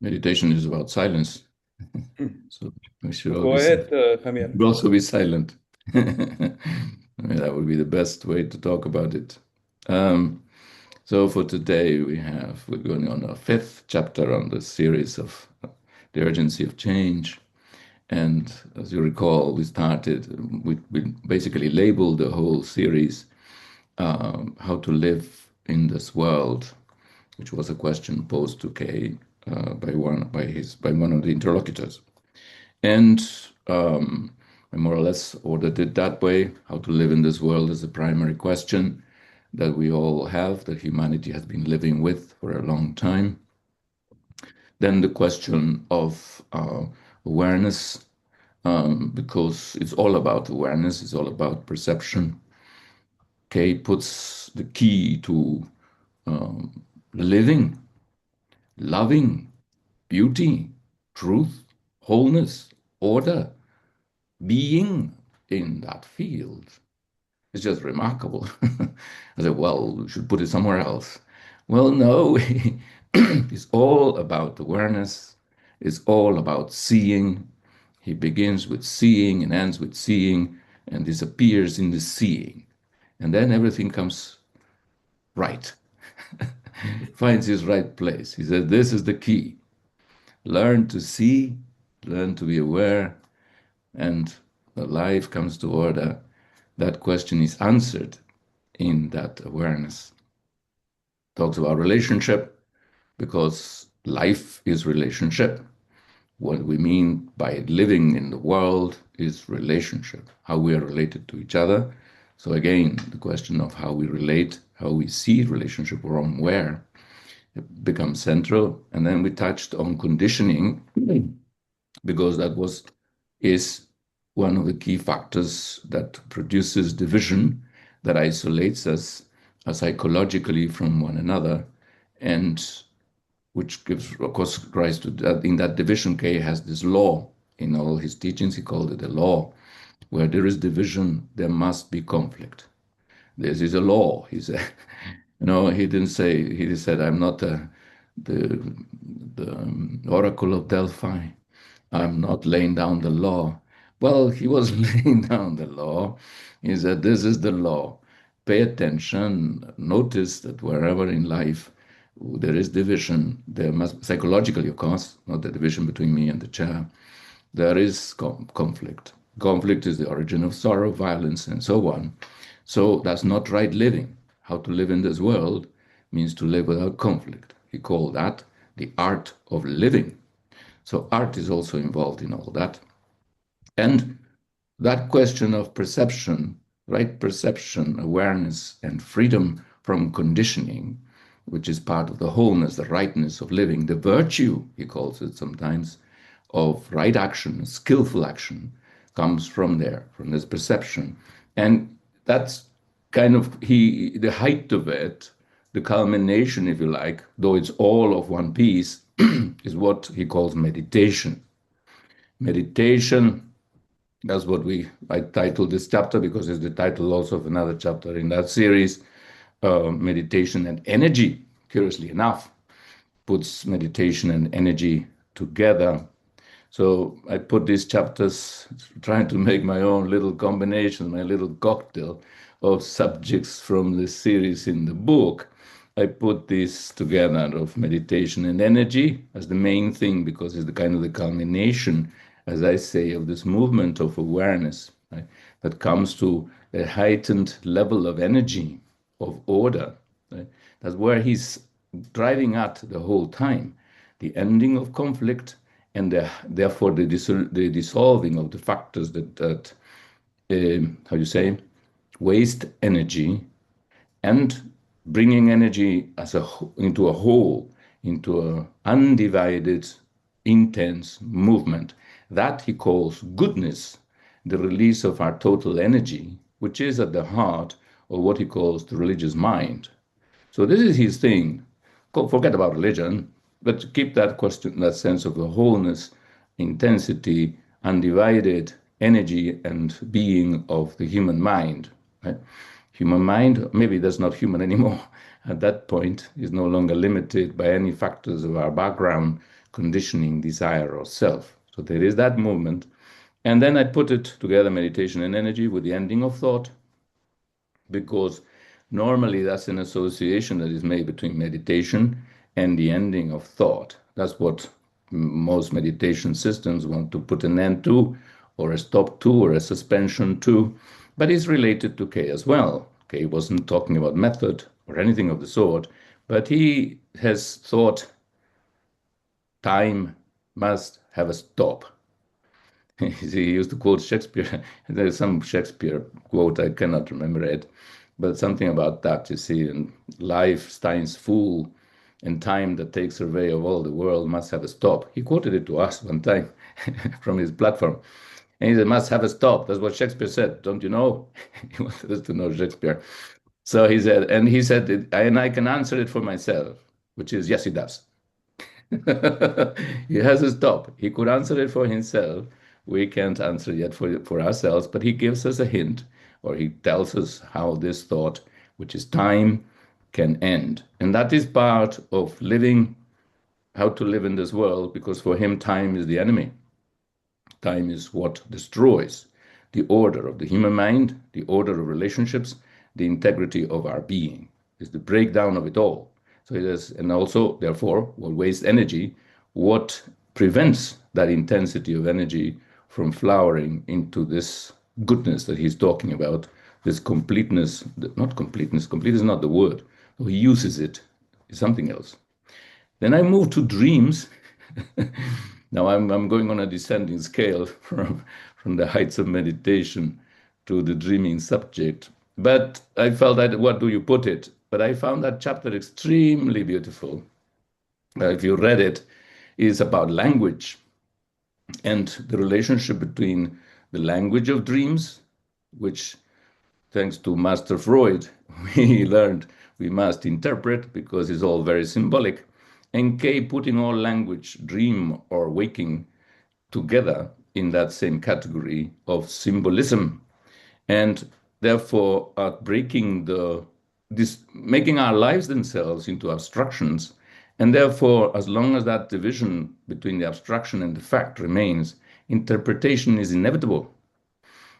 Meditation is about silence. So we should all Go be, ahead, Javier. should also be silent. I mean, that would be the best way to talk about it. Um, so for today, we're going on our fifth chapter on the series of the urgency of change. And as you recall, we basically labeled the whole series how to live in this world, which was a question posed to Kay by one of the interlocutors. And I more or less ordered it that way. How to live in this world is the primary question that we all have, that humanity has been living with for a long time. Then the question of awareness, because it's all about awareness, it's all about perception. Kay puts the key to living, loving, beauty, truth, wholeness, order, being in that field. It's just remarkable. I said, well, we should put it somewhere else. Well, no, it's all about awareness. It's all about seeing. He begins with seeing and ends with seeing and disappears in the seeing. And then everything comes right, finds his right place. He said, this is the key. Learn to see, learn to be aware, and the life comes to order. That question is answered in that awareness. Talks about relationship because life is relationship. What we mean by living in the world is relationship, how we are related to each other. So again, the question of how we relate, how we see relationship from where becomes central. And then we touched on conditioning because is one of the key factors that produces division, that isolates us psychologically from one another, and which gives, of course, rise to that. In that division, Kay has this law in all his teachings. He called it a law. Where there is division, there must be conflict. This is a law. He said, he didn't say. He said, "I'm not the oracle of Delphi. I'm not laying down the law." Well, he was laying down the law. He said, this is the law. Pay attention. Notice that wherever in life there is division, there must, psychologically, of course, not the division between me and the chair, there is conflict. Conflict is the origin of sorrow, violence, and so on. So that's not right living. How to live in this world means to live without conflict. He called that the art of living. So art is also involved in all that. And that question of perception, right perception, awareness, and freedom from conditioning, which is part of the wholeness, the rightness of living, the virtue, he calls it sometimes, of right action, skillful action, comes from there, from this perception. And that's kind of the height of it, the culmination, if you like, though it's all of one piece, is what he calls meditation. Meditation, that's what I titled this chapter because it's the title also of another chapter in that series, meditation and energy, curiously enough, puts meditation and energy together. So I put these chapters trying to make my own little combination, my little cocktail of subjects from the series in the book. I put this together of meditation and energy as the main thing because it's the kind of the culmination, as I say, of this movement of awareness, right, that comes to a heightened level of energy, of order. Right? That's where he's driving at the whole time. The ending of conflict and therefore the dissolving of the factors that how you say, waste energy, and bringing energy into a whole, into an undivided, intense movement. That he calls goodness, the release of our total energy, which is at the heart of what he calls the religious mind. So this is his thing. Forget about religion, but keep that question, that sense of the wholeness, intensity, undivided energy and being of the human mind. Right? Human mind, maybe that's not human anymore. At that point, is no longer limited by any factors of our background, conditioning, desire, or self. So there is that movement. And then I put it together, meditation and energy, with the ending of thought, because normally that's an association that is made between meditation and the ending of thought. That's what most meditation systems want to put an end to, or a stop to, or a suspension to, but it's related to Kay as well. Kay wasn't talking about method or anything of the sort, but he has thought time must have a stop. He used to quote Shakespeare. There's some Shakespeare quote, I cannot remember it, but something about that, you see, and life stands full, and time that takes survey of all the world must have a stop. He quoted it to us one time from his platform. And he said, must have a stop. That's what Shakespeare said. Don't you know? He wanted us to know Shakespeare. So he said, and I can answer it for myself, which is, yes, he does. He has a stop. He could answer it for himself. We can't answer yet for ourselves, but he gives us a hint, or he tells us how this thought, which is time, can end. And that is part of living, how to live in this world, because for him, time is the enemy. Time is what destroys the order of the human mind, the order of relationships, the integrity of our being. Is the breakdown of it all. So it is, and also, therefore, what wastes energy, what prevents that intensity of energy from flowering into this goodness that he's talking about, this completeness, not completeness, complete is not the word. He uses it, it's something else. Then I move to dreams. Now I'm going on a descending scale from the heights of meditation to the dreaming subject. But I felt that, what do you put it? But I found that chapter extremely beautiful. If you read it, it's about language and the relationship between the language of dreams, which, thanks to Master Freud, we learned we must interpret because it's all very symbolic, and Kay putting all language, dream or waking, together in that same category of symbolism, and therefore breaking making our lives themselves into abstractions. And therefore, as long as that division between the abstraction and the fact remains, interpretation is inevitable.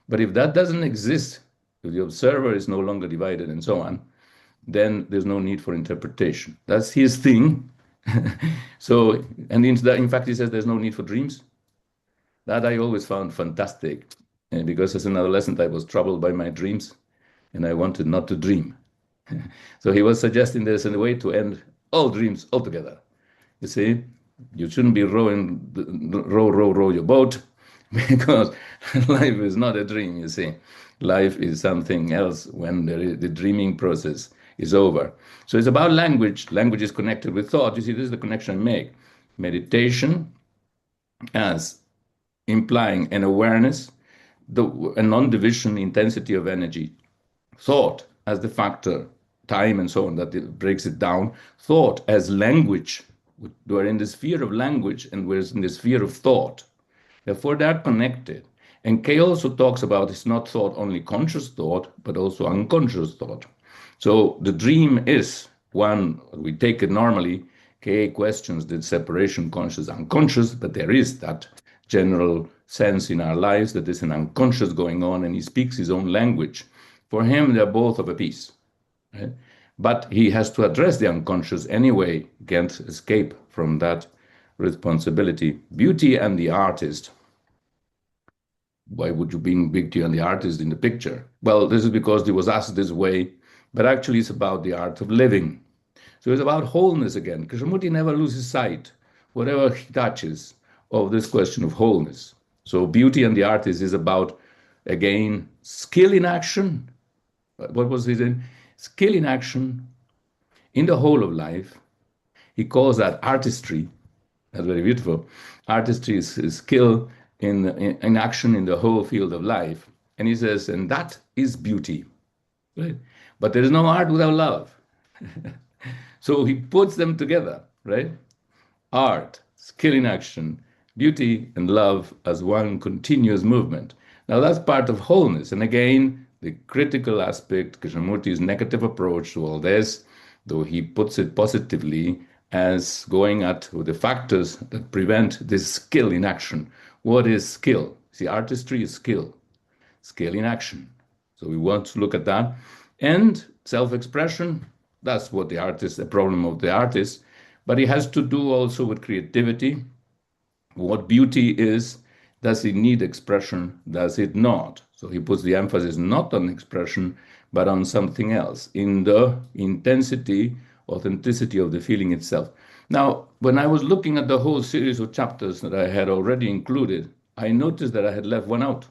But if that doesn't exist, if the observer is no longer divided and so on, then there's no need for interpretation. That's his thing. So, and in fact, he says there's no need for dreams. That I always found fantastic, because as an adolescent, I was troubled by my dreams, and I wanted not to dream. So he was suggesting there's a way to end all dreams altogether. You see, you shouldn't be row your boat, because life is not a dream, you see. Life is something else when the dreaming process is over. So it's about language. Language is connected with thought. You see, this is the connection I make. Meditation as implying an awareness, a non-division intensity of energy. Thought as the factor, time and so on, that it breaks it down. Thought as language. We're in the sphere of language and we're in the sphere of thought. Therefore, they're connected. And Kay also talks about it's not thought only conscious thought, but also unconscious thought. So the dream is one, we take it normally. Kay questions the separation conscious, unconscious, but there is that general sense in our lives that there's an unconscious going on, and he speaks his own language. For him, they're both of a piece. Right? But he has to address the unconscious anyway, can't escape from that responsibility. Beauty and the artist. Why would you bring beauty and the artist in the picture? Well, this is because it was asked this way, but actually it's about the art of living. So it's about wholeness again. Krishnamurti never loses sight, whatever he touches, of this question of wholeness. So beauty and the artist is about, again, skill in action. What was it in? Skill in action in the whole of life. He calls that artistry. That's very beautiful. Artistry is skill in action in the whole field of life. And he says, and that is beauty. Right? But there is no art without love. So he puts them together, right? Art, skill in action, beauty, and love as one continuous movement. Now that's part of wholeness. And again, the critical aspect, Krishnamurti's negative approach to all this, though he puts it positively, as going at the factors that prevent this skill in action. What is skill? See, artistry is skill, skill in action. So we want to look at that. And self-expression, that's what the artist, the problem of the artist, but it has to do also with creativity. What beauty is, does it need expression? Does it not? So he puts the emphasis not on expression, but on something else, in the intensity, authenticity of the feeling itself. Now, when I was looking at the whole series of chapters that I had already included, I noticed that I had left one out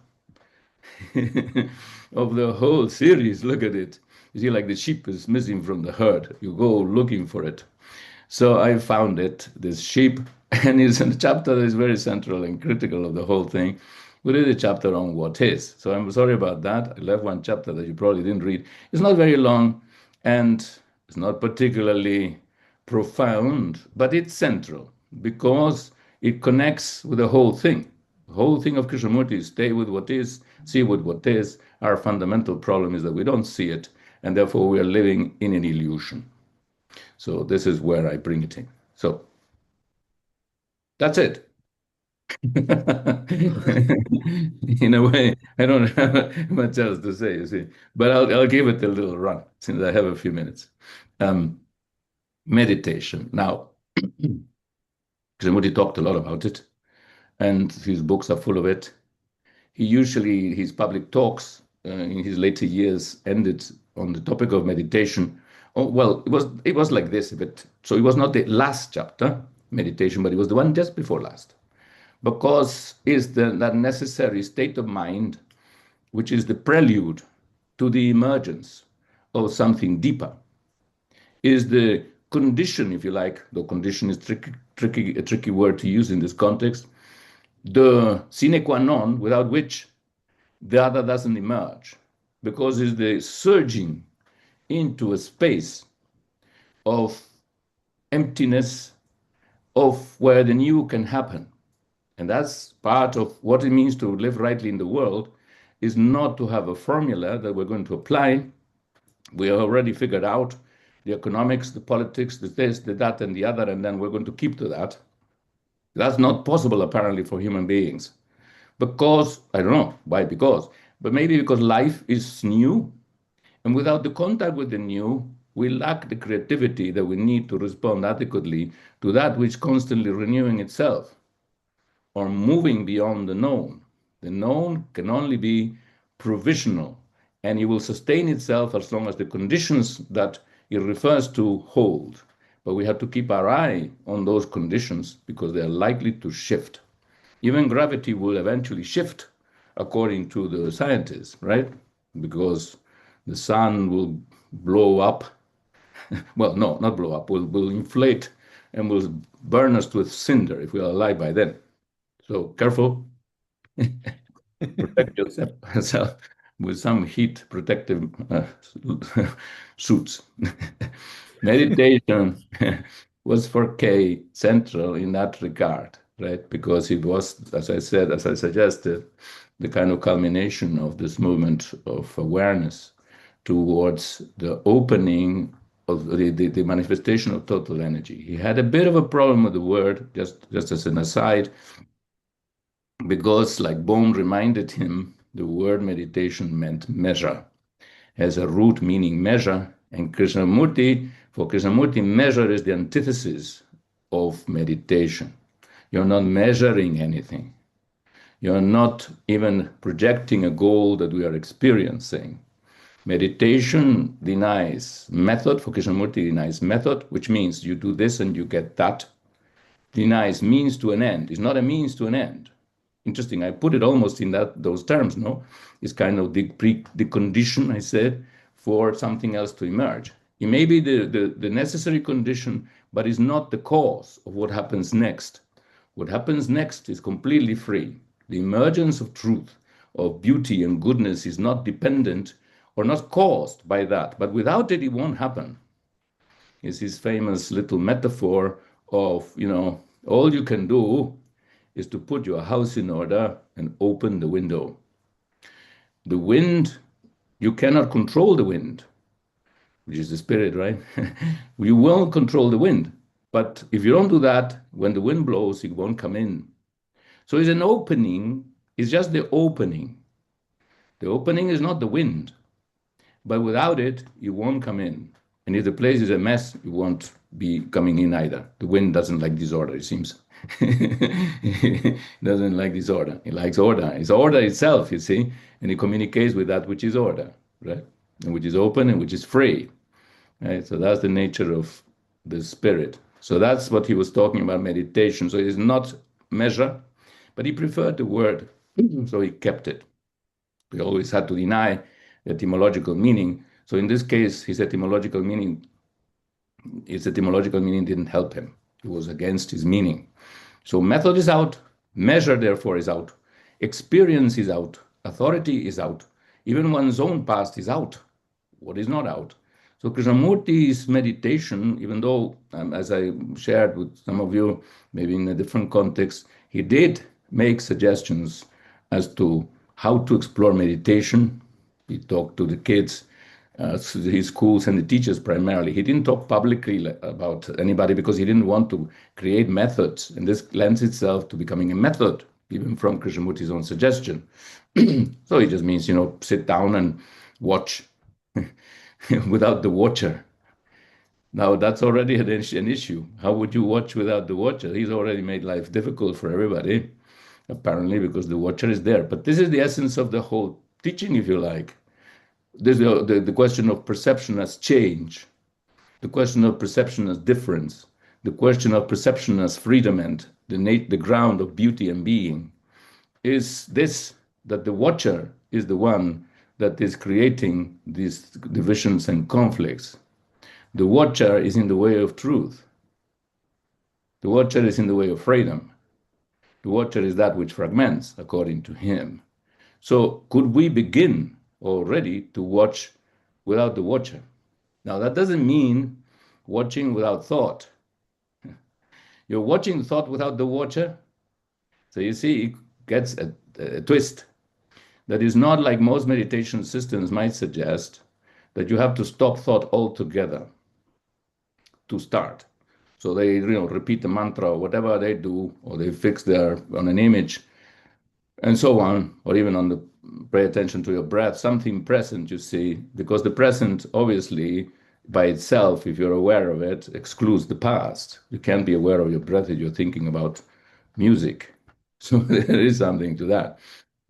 of the whole series. Look at it. You see, like the sheep is missing from the herd. You go looking for it. So I found it, this sheep, and it's a chapter that is very central and critical of the whole thing. We did a chapter on what is. So I'm sorry about that. I left one chapter that you probably didn't read. It's not very long and it's not particularly profound, but it's central because it connects with the whole thing. The whole thing of Krishnamurti is stay with what is, see with what is. Our fundamental problem is that we don't see it, and therefore we are living in an illusion. So this is where I bring it in. So that's it. In a way, I don't have much else to say, you see, but I'll give it a little run since I have a few minutes. Um, Meditation. Now, Krishnamurti talked a lot about it, and his books are full of it. He usually, his public talks in his later years ended on the topic of meditation. Oh, well, it was like this a bit. So it was not the last chapter, meditation, but it was the one just before last, because it's that necessary state of mind, which is the prelude to the emergence of something deeper, is the condition, if you like, though condition is a tricky word to use in this context, the sine qua non without which the other doesn't emerge, because it's the surging into a space of emptiness, of where the new can happen. And that's part of what it means to live rightly in the world, is not to have a formula that we're going to apply. We have already figured out the economics, the politics, the this, the that, and the other, and then we're going to keep to that. That's not possible, apparently, for human beings. Because, I don't know why, because, but maybe because life is new, and without the contact with the new, we lack the creativity that we need to respond adequately to that which constantly renewing itself or moving beyond the known. The known can only be provisional, and it will sustain itself as long as the conditions that it refers to hold. But we have to keep our eye on those conditions because they are likely to shift. Even gravity will eventually shift according to the scientists, right? Because the sun will blow up. Well, no, not blow up, will inflate and will burn us to a cinder if we are alive by then. So careful, protect yourself with some heat protective suits. Meditation was for Kay central in that regard, right? Because it was, as I said, as I suggested, the kind of culmination of this movement of awareness towards the opening of the manifestation of total energy. He had a bit of a problem with the word, just as an aside, because, like Bohm reminded him, the word meditation meant measure, has a root meaning measure, and for Krishnamurti, measure is the antithesis of meditation. You're not measuring anything. You're not even projecting a goal that we are experiencing. Meditation denies method, for Krishnamurti denies method, which means you do this and you get that. Denies means to an end. It's not a means to an end. Interesting. I put it almost in those terms. No, it's kind of the condition I said for something else to emerge. It may be the necessary condition, but it's not the cause of what happens next. What happens next is completely free. The emergence of truth, of beauty and goodness is not dependent or not caused by that. But without it, it won't happen. It's his famous little metaphor of, all you can do is to put your house in order and open the window. The wind, you cannot control the wind, which is the spirit, right? You won't control the wind. But if you don't do that, when the wind blows, it won't come in. So it's an opening, it's just the opening. The opening is not the wind, but without it, it won't come in. And if the place is a mess, it won't be coming in either. The wind doesn't like disorder, it seems. It doesn't like disorder. It likes order. It's order itself, you see, and it communicates with that which is order, right? And which is open and which is free. Right? So that's the nature of the spirit. So that's what he was talking about meditation. So it is not measure, but he preferred the word, so he kept it. We always had to deny the etymological meaning. So in this case, his etymological meaning didn't help him. It was against his meaning. So method is out, measure therefore is out, experience is out, authority is out, even one's own past is out. What is not out? So Krishnamurti's meditation, even though, as I shared with some of you, maybe in a different context, he did make suggestions as to how to explore meditation. He talked to the kids, his schools and the teachers primarily. He didn't talk publicly about anybody because he didn't want to create methods. And this lends itself to becoming a method, even from Krishnamurti's own suggestion. So it just means, sit down and watch without the watcher. Now that's already an issue. How would you watch without the watcher? He's already made life difficult for everybody, apparently, because the watcher is there. But this is the essence of the whole teaching, if you like. There's the question of perception as change, the question of perception as difference, the question of perception as freedom and the ground of beauty and being. Is this that the watcher is the one that is creating these divisions and conflicts? The watcher is in the way of truth. The watcher is in the way of freedom. The watcher is that which fragments, according to him. So could we begin already to watch without the watcher? Now, that doesn't mean watching without thought. You're watching thought without the watcher. So you see, it gets a twist. That is not like most meditation systems might suggest, that you have to stop thought altogether to start. So they repeat the mantra or whatever they do, or they fix their on an image and so on, or even on the pay attention to your breath, something present, you see, because the present obviously by itself, if you're aware of it, excludes the past. You can't be aware of your breath if you're thinking about music. So there is something to that.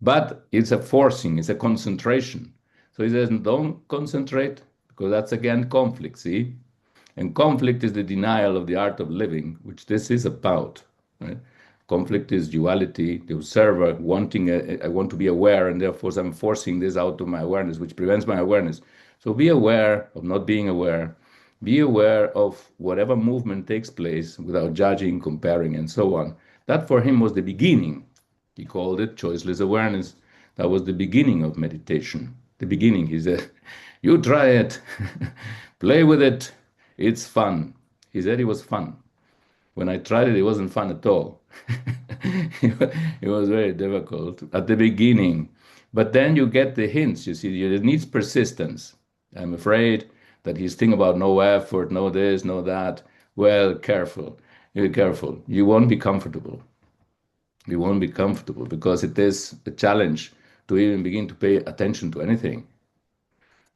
But it's a forcing, it's a concentration. So he says, don't concentrate, because that's again conflict, see? And conflict is the denial of the art of living, which this is about, right? Conflict is duality, the observer wanting, I want to be aware, and therefore I'm forcing this out of my awareness, which prevents my awareness. So be aware of not being aware. Be aware of whatever movement takes place without judging, comparing, and so on. That for him was the beginning. He called it choiceless awareness. That was the beginning of meditation. The beginning, he said, you try it, play with it, it's fun. He said it was fun. When I tried it, it wasn't fun at all. It was very difficult at the beginning. But then you get the hints, you see, it needs persistence. I'm afraid that he's thinking about no effort, no this, no that. Well, careful, you're careful. You won't be comfortable. You won't be comfortable because it is a challenge to even begin to pay attention to anything.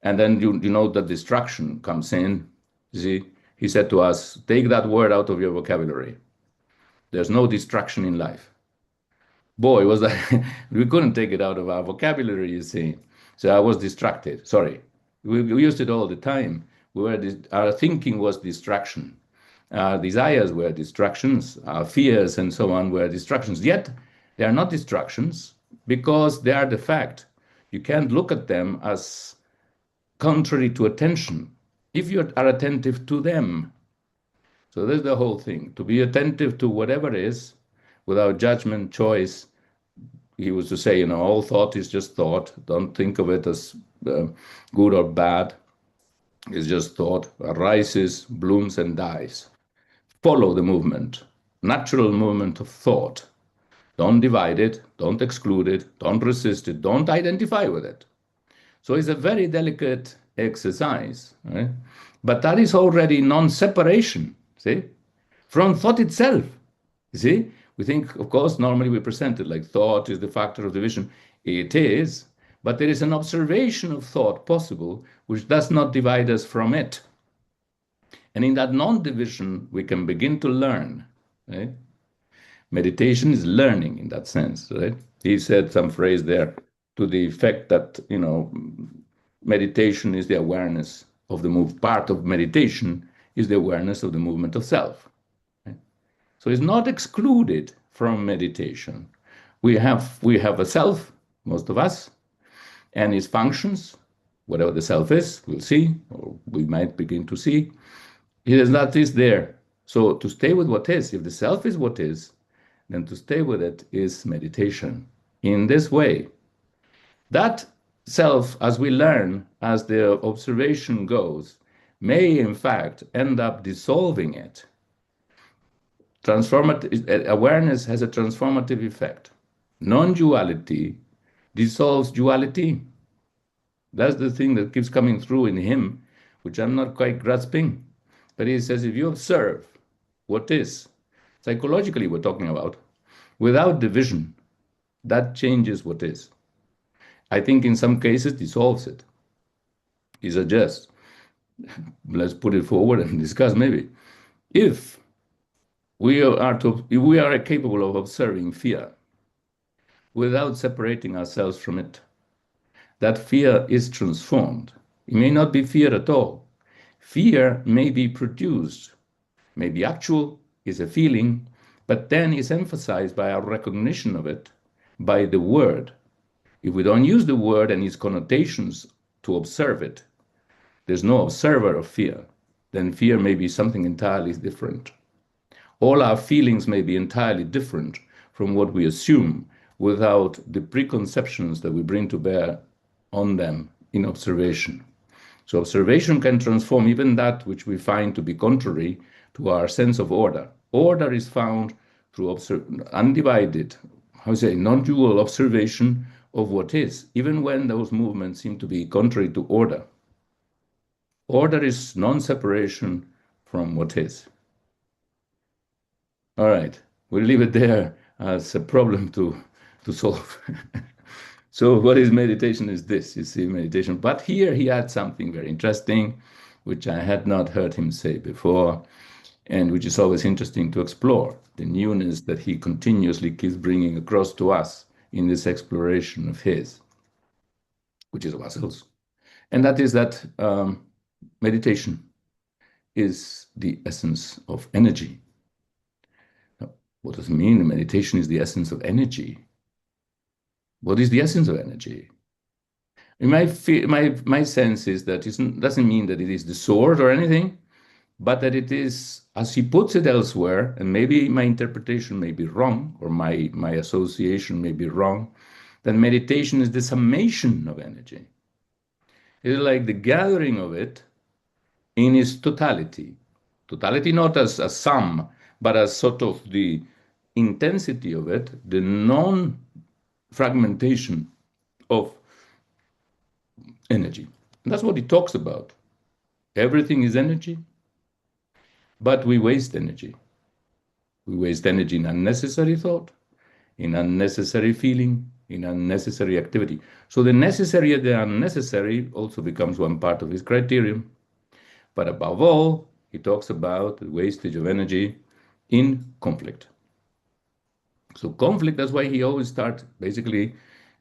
And then you know that distraction comes in. You see, he said to us, take that word out of your vocabulary. There's no distraction in life. Boy, was that we couldn't take it out of our vocabulary, you see. So I was distracted. Sorry. We used it all the time. Our thinking was distraction. Our desires were distractions. Our fears and so on were distractions. Yet they are not distractions because they are the fact. You can't look at them as contrary to attention if you are attentive to them. So that's the whole thing, to be attentive to whatever is without judgment, choice. He was to say, all thought is just thought. Don't think of it as good or bad. It's just thought, arises, blooms, and dies. Follow the movement, natural movement of thought. Don't divide it, don't exclude it, don't resist it, don't identify with it. So it's a very delicate exercise, right? But that is already non-separation, see? from thought itself. You see, we think, of course, normally we present it like thought is the factor of division. It is, but there is an observation of thought possible which does not divide us from it. And in that non-division, we can begin to learn. Right? Meditation is learning in that sense. Right? He said some phrase there to the effect that, meditation is the awareness of the move. Part of meditation is the awareness of the movement of self. Right? So it's not excluded from meditation. We have a self, most of us, and its functions, whatever the self is, we'll see, or we might begin to see. That is there. So to stay with what is, if the self is what is, then to stay with it is meditation. In this way, that self, as we learn, as the observation goes, may in fact end up dissolving it. Transformative awareness has a transformative effect. Non-duality dissolves duality. That's the thing that keeps coming through in him, which I'm not quite grasping. But he says, if you observe what is, psychologically we're talking about, without division, that changes what is. I think in some cases dissolves it. He suggests, let's put it forward and discuss maybe. If we are capable of observing fear without separating ourselves from it, that fear is transformed. It may not be fear at all. Fear may be produced, may be actual, is a feeling, but then is emphasized by our recognition of it, by the word. If we don't use the word and its connotations to observe it, there's no observer of fear, then fear may be something entirely different. All our feelings may be entirely different from what we assume without the preconceptions that we bring to bear on them in observation. So observation can transform even that which we find to be contrary to our sense of order. Order is found through undivided, non-dual observation of what is, even when those movements seem to be contrary to order. Order is non-separation from what is. All right, we'll leave it there as a problem to solve. So what is meditation is this, you see, meditation. But here he had something very interesting, which I had not heard him say before, and which is always interesting to explore, the newness that he continuously keeps bringing across to us in this exploration of his, which is of ourselves. And that is that meditation is the essence of energy. Now, what does it mean? Meditation is the essence of energy. What is the essence of energy? My sense is that it doesn't mean that it is the sword or anything, but that it is, as he puts it elsewhere, and maybe my interpretation may be wrong, or my association may be wrong, that meditation is the summation of energy. It is like the gathering of it in its totality. Totality not as a sum, but as sort of the intensity of it, the non-fragmentation of energy. And that's what he talks about. Everything is energy, but we waste energy. We waste energy in unnecessary thought, in unnecessary feeling, in unnecessary activity. So the necessary and the unnecessary also becomes one part of his criterion. But above all, he talks about the wastage of energy in conflict. So conflict, that's why he always starts, basically,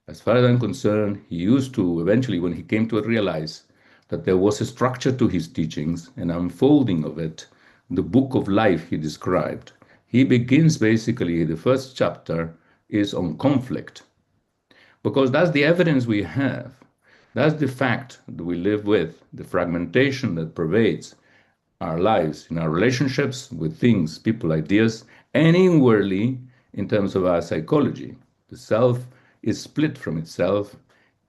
as far as I'm concerned, he used to, eventually, when he came to realize that there was a structure to his teachings, an unfolding of it, the book of life he described. He begins, basically, the first chapter is on conflict, because that's the evidence we have. That's the fact that we live with, the fragmentation that pervades our lives, in our relationships with things, people, ideas, and inwardly in terms of our psychology. The self is split from itself,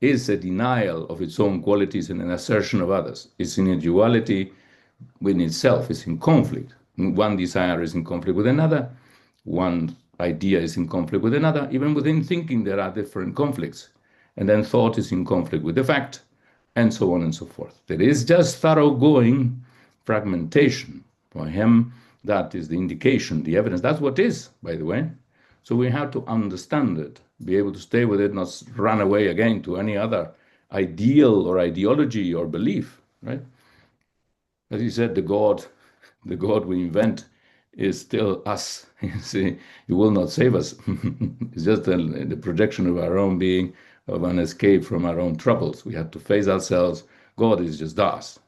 is a denial of its own qualities and an assertion of others. It's in a duality within itself, it's in conflict. One desire is in conflict with another, one idea is in conflict with another. Even within thinking, there are different conflicts. And then thought is in conflict with the fact, and so on and so forth. There is just thoroughgoing fragmentation. For him, That is the indication, the evidence. That's what is, by the way. So we have to understand it, be able to stay with it, not run away again to any other ideal or ideology or belief, right? As he said, the God we invent is still us. You see, he will not save us. It's just the projection of our own being, of an escape from our own troubles. We have to face ourselves. God is just us,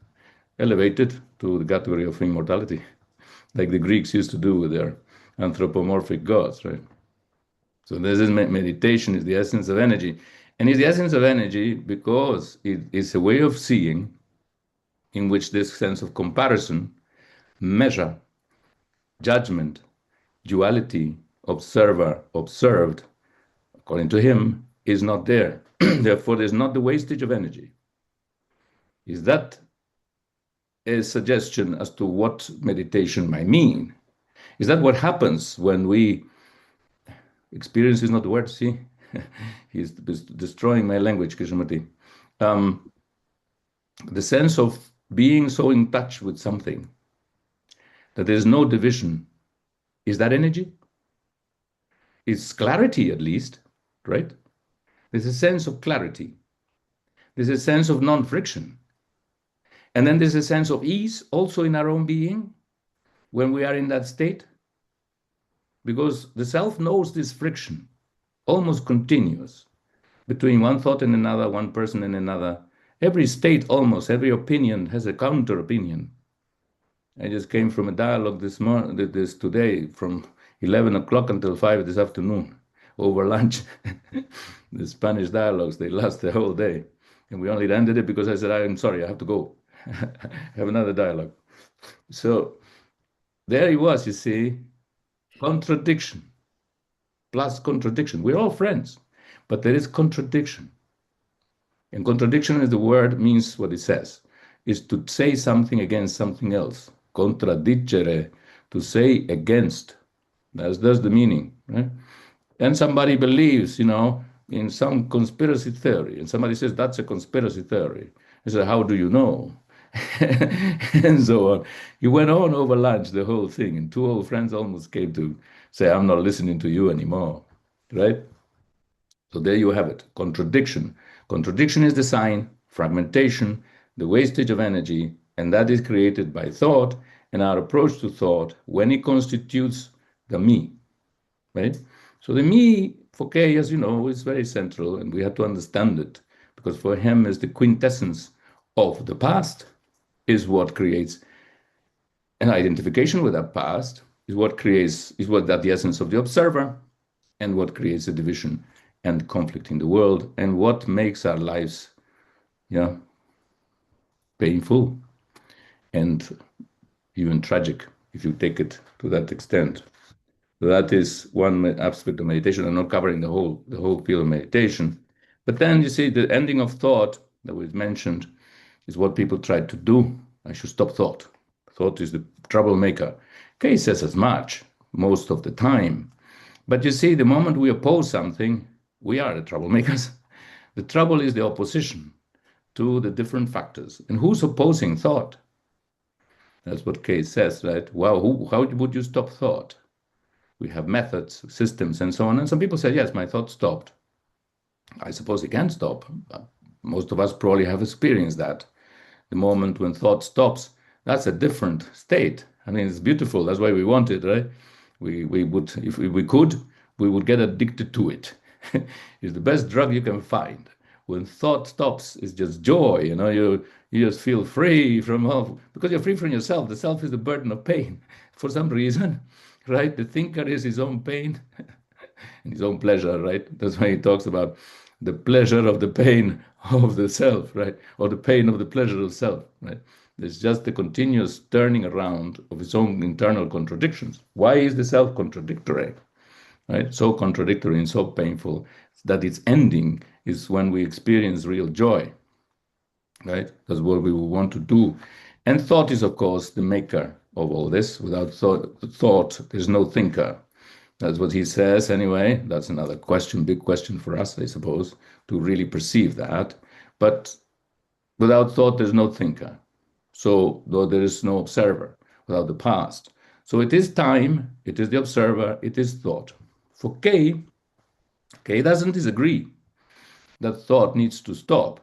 elevated to the category of immortality, like the Greeks used to do with their anthropomorphic gods, right? So this is meditation is the essence of energy. And it's the essence of energy because it is a way of seeing in which this sense of comparison, measure, judgment, duality, observer, observed, according to him, is not there. Therefore, there's not the wastage of energy. Is that a suggestion as to what meditation might mean? Is that what happens when we experience is not the word, see? He's destroying my language, Krishnamurti. The sense of being so in touch with something that there's no division, is that energy? It's clarity, at least, right? There's a sense of clarity. There's a sense of non-friction. And then there's a sense of ease also in our own being when we are in that state. Because the self knows this friction, almost continuous, between one thought and another, one person and another. Every state, almost, every opinion has a counter opinion. I just came from a dialogue this today from 11 o'clock until 5 this afternoon over lunch. The Spanish dialogues, they last the whole day. And we only ended it because I said, I'm sorry, I have to go. Have another dialogue. So there he was, you see, contradiction plus contradiction. We're all friends, but there is contradiction. And contradiction is the word means what it says, is to say something against something else. Contradicere, to say against. That's the meaning, right? And somebody believes, in some conspiracy theory, and somebody says that's a conspiracy theory. I said, how do you know? And so on. He went on over lunch, the whole thing, and two old friends almost came to say, I'm not listening to you anymore, right? So there you have it, contradiction. Contradiction is the sign, fragmentation, the wastage of energy, and that is created by thought and our approach to thought when it constitutes the me, right? So the me, for Kay, as you know, is very central, and we have to understand it, because for him is the quintessence of the past, is what creates an identification with that past, is what that the essence of the observer, and what creates a division and conflict in the world, and what makes our lives, painful and even tragic if you take it to that extent. So that is one aspect of meditation. I'm not covering the whole field of meditation, but then you see the ending of thought that we've mentioned is what people try to do. I should stop thought. Thought is the troublemaker. Kay says as much most of the time. But you see, the moment we oppose something, we are the troublemakers. The trouble is the opposition to the different factors. And who's opposing thought? That's what Kay says, right? Wow, how would you stop thought? We have methods, systems, and so on. And some people say, yes, my thought stopped. I suppose it can stop. Most of us probably have experienced that. The moment when thought stops, that's a different state. I mean, it's beautiful. That's why we want it, right? We would, if we could, we would get addicted to it. It's the best drug you can find. When thought stops, it's just joy. You just feel free from all, because you're free from yourself. The self is the burden of pain for some reason, right? The thinker is his own pain and his own pleasure, right? That's why he talks about the pleasure of the pain of the self, right? Or the pain of the pleasure of self, right? It's just the continuous turning around of its own internal contradictions. Why is the self contradictory, right? So contradictory and so painful that its ending is when we experience real joy, right? That's what we want to do. And thought is, of course, the maker of all this. Without thought, there's no thinker. That's what he says anyway. That's another question, big question for us, I suppose, to really perceive that. But without thought, there's no thinker. So, though there is no observer without the past, So it is time, it is the observer, it is thought. For K doesn't disagree that thought needs to stop.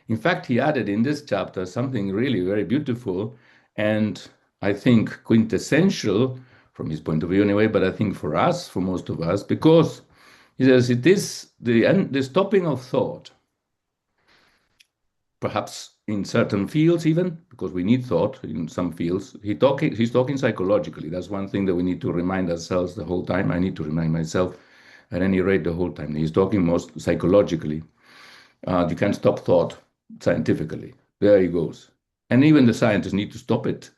In fact, he added in this chapter something really very beautiful and I think quintessential from his point of view anyway, but I think for us, for most of us, because he says it is the stopping of thought, perhaps in certain fields even, because we need thought in some fields. He's talking psychologically. That's one thing that we need to remind ourselves the whole time. I need to remind myself at any rate the whole time. He's talking most psychologically. You can't stop thought scientifically. There he goes. And even the scientists need to stop it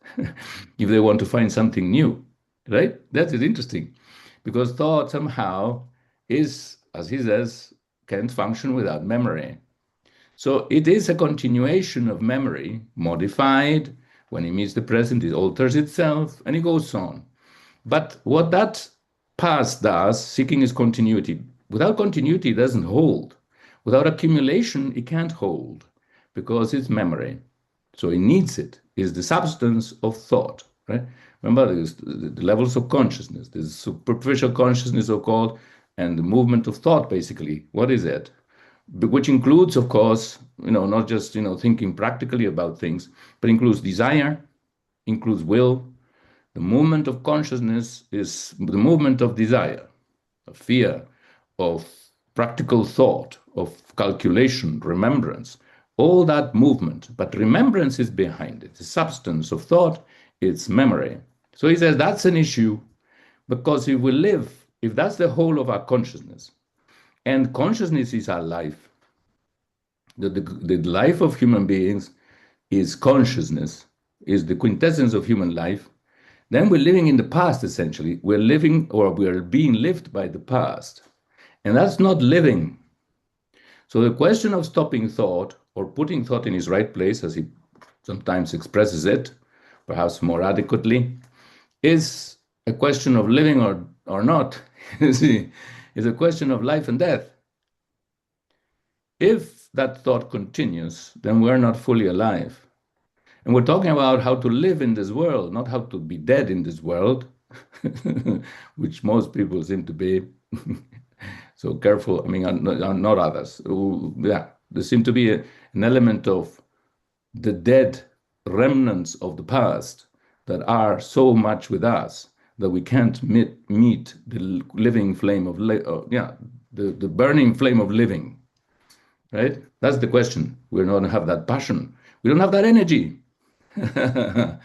if they want to find something new, right? That is interesting because thought somehow is, as he says, can't function without memory. So it is a continuation of memory, modified. When it meets the present, it alters itself, and it goes on. But what that past does, seeking is continuity. Without continuity, it doesn't hold. Without accumulation, it can't hold because it's memory. So it needs it. It's the substance of thought, right? Remember, there's the levels of consciousness. There's superficial consciousness, so-called, and the movement of thought, basically. What is it? Which includes, of course, not just, thinking practically about things, but includes desire, includes will. The movement of consciousness is the movement of desire, of fear, of practical thought, of calculation, remembrance, all that movement. But remembrance is behind it. The substance of thought, it's memory. So he says that's an issue because if that's the whole of our consciousness, and consciousness is our life, the life of human beings is consciousness, is the quintessence of human life, then we're living in the past, essentially. We're living or we're being lived by the past. And that's not living. So the question of stopping thought or putting thought in its right place, as he sometimes expresses it, perhaps more adequately, is a question of living or not. You see, it's a question of life and death. If that thought continues, then we're not fully alive. And we're talking about how to live in this world, not how to be dead in this world, which most people seem to be. So careful. I mean, not others. Yeah, there seem to be an element of the dead remnants of the past that are so much with us that we can't meet the living flame of, the burning flame of living. Right? That's the question. We don't have that passion. We don't have that energy. The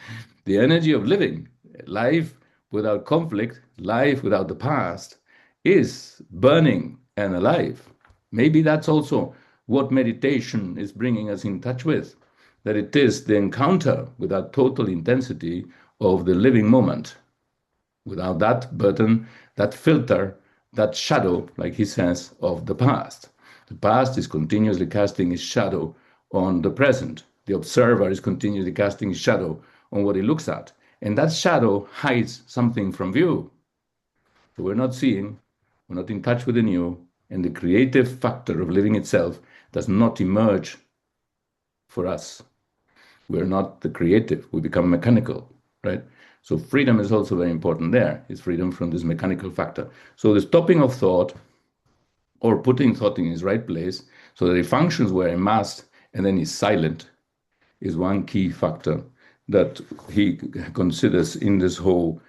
energy of living, life without conflict, life without the past, is burning and alive. Maybe that's also what meditation is bringing us in touch with, that it is the encounter with that total intensity of the living moment, without that burden, that filter, that shadow, like he says, of the past. The past is continuously casting its shadow on the present. The observer is continuously casting his shadow on what he looks at. And that shadow hides something from view. So we're not seeing, we're not in touch with the new, and the creative factor of living itself does not emerge for us. We're not the creative, we become mechanical, right? So freedom is also very important there. It's freedom from this mechanical factor. So the stopping of thought or putting thought in its right place so that it functions where it must and then is silent is one key factor that he considers in this whole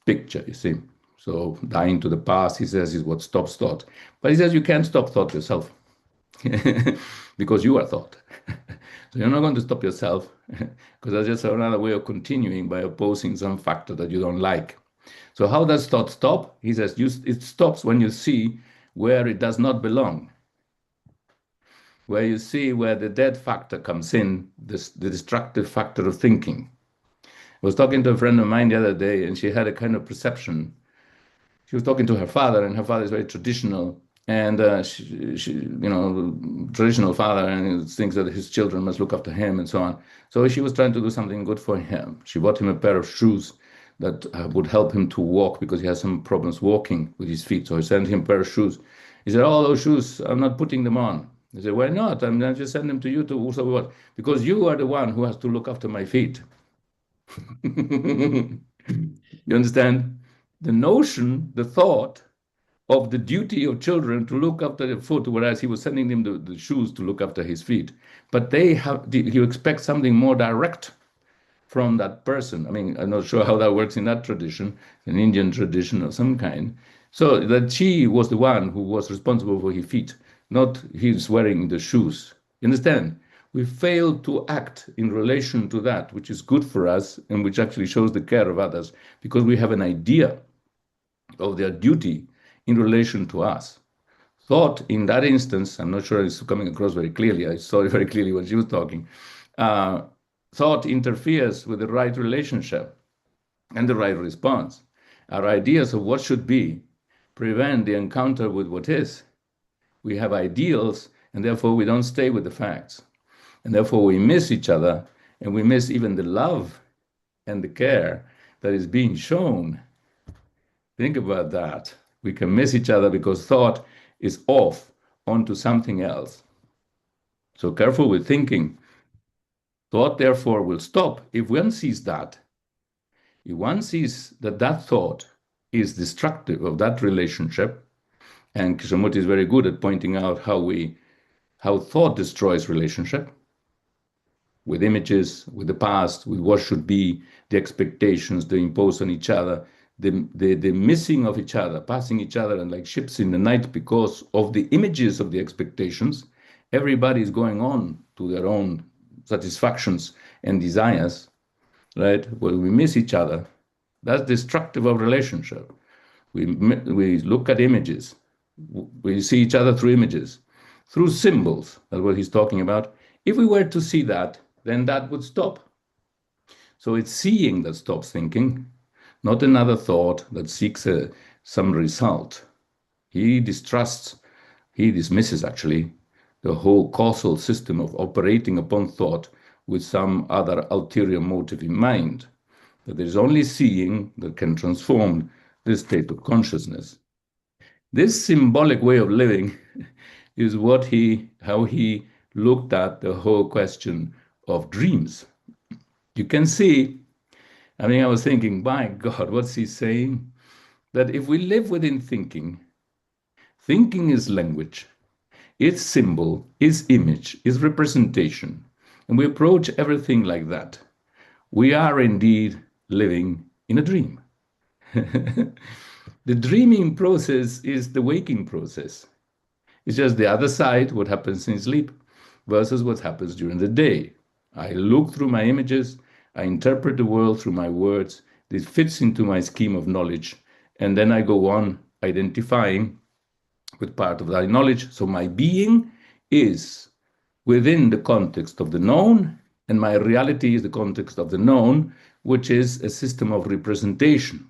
picture, you see. So dying to the past, he says, is what stops thought. But he says you can't stop thought yourself because you are thought. So you're not going to stop yourself because that's just another way of continuing by opposing some factor that you don't like. So how does thought stop? He says it stops when you see where it does not belong, where you see where the dead factor comes in, the destructive factor of thinking. I was talking to a friend of mine the other day, and she had a kind of perception. She was talking to her father, and her father is very traditional, and traditional father, and thinks that his children must look after him and so on. So she was trying to do something good for him. She bought him a pair of shoes that would help him to walk because he has some problems walking with his feet. So I sent him a pair of shoes. He said, "Oh, those shoes, I'm not putting them on." I said, "Why not? I'm just sending them to you to also what? Because you are the one who has to look after my feet." You understand? The notion, the thought of the duty of children to look after their foot, whereas he was sending them the shoes to look after his feet. But they have, you expect something more direct from that person. I mean, I'm not sure how that works in that tradition, an Indian tradition of some kind. So that she was the one who was responsible for his feet, not his wearing the shoes. You understand? We fail to act in relation to that, which is good for us and which actually shows the care of others, because we have an idea of their duty in relation to us. Thought in that instance, I'm not sure it's coming across very clearly. I saw it very clearly when she was talking. Uh, Thought interferes with the right relationship and the right response. Our ideas of what should be prevent the encounter with what is. We have ideals, and therefore we don't stay with the facts. And therefore we miss each other, and we miss even the love and the care that is being shown. Think about that. We can miss each other because thought is off onto something else. So careful with thinking. Thought, therefore, will stop if one sees that. If one sees that that thought is destructive of that relationship, and Krishnamurti is very good at pointing out how thought destroys relationship with images, with the past, with what should be, the expectations they impose on each other, the missing of each other, passing each other and like ships in the night because of the images of the expectations. Everybody is going on to their own satisfactions and desires, right? When we miss each other, that's destructive of relationship. We look at images. We see each other through images, through symbols. That's what he's talking about. If we were to see that, then that would stop. So it's seeing that stops thinking, not another thought that seeks some result. He distrusts, he dismisses actually the whole causal system of operating upon thought with some other ulterior motive in mind. That there is only seeing that can transform this state of consciousness. This symbolic way of living is how he looked at the whole question of dreams. You can see, I mean, I was thinking, my God, what's he saying? That if we live within thinking, thinking is language, it's symbol, it's image, it's representation, and we approach everything like that, we are indeed living in a dream. The dreaming process is the waking process. It's just the other side, what happens in sleep versus what happens during the day. I look through my images, I interpret the world through my words, this fits into my scheme of knowledge, and then I go on identifying with part of that knowledge. So my being is within the context of the known, and my reality is the context of the known, which is a system of representation.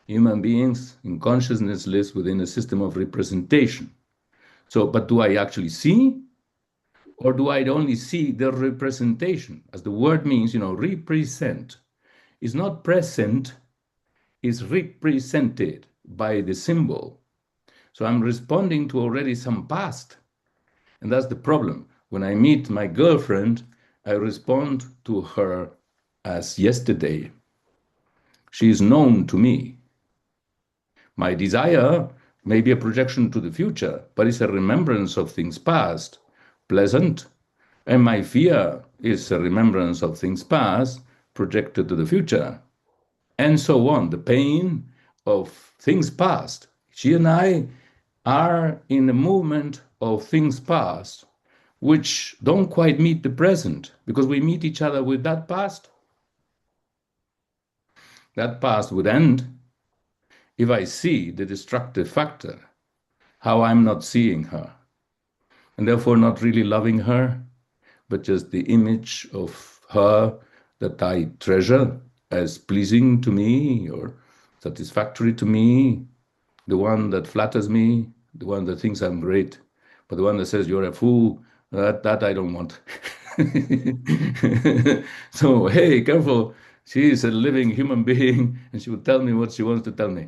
Human beings in consciousness live within a system of representation. So, but do I actually see? Or do I only see the representation? As the word means, represent. Is not present, is represented by the symbol. So I'm responding to already some past. And that's the problem. When I meet my girlfriend, I respond to her as yesterday. She is known to me. My desire may be a projection to the future, but it's a remembrance of things past, pleasant. And my fear is a remembrance of things past, projected to the future. And so on. The pain of things past. She and I are in a movement of things past, which don't quite meet the present, because we meet each other with that past. That past would end if I see the destructive factor, how I'm not seeing her, and therefore not really loving her, but just the image of her that I treasure as pleasing to me or satisfactory to me, the one that flatters me, the one that thinks I'm great, but the one that says you're a fool, that I don't want. So, hey, careful. She is a living human being and she will tell me what she wants to tell me.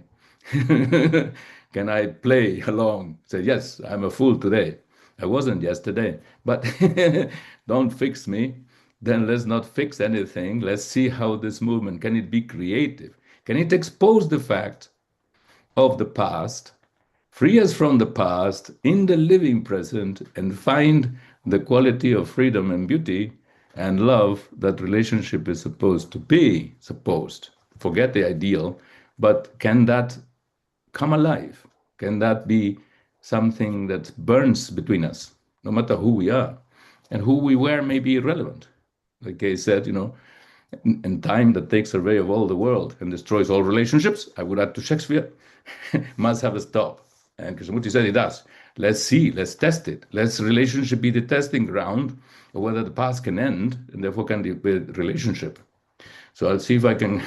Can I play along? Say, yes, I'm a fool today. I wasn't yesterday, but don't fix me. then let's not fix anything. Let's see how this movement, can it be creative? Can it expose the fact of the past, free us from the past in the living present, and find the quality of freedom and beauty and love that relationship is supposed to be? Supposed. Forget the ideal, but can that come alive? Can that be something that burns between us, no matter who we are? And who we were may be irrelevant. Like Gay said, in time that takes away of all the world and destroys all relationships, I would add to Shakespeare, must have a stop. And Krishnamurti said it does. Let's see, let's test it. Let's relationship be the testing ground of whether the past can end and therefore can be a relationship. So I'll see if I can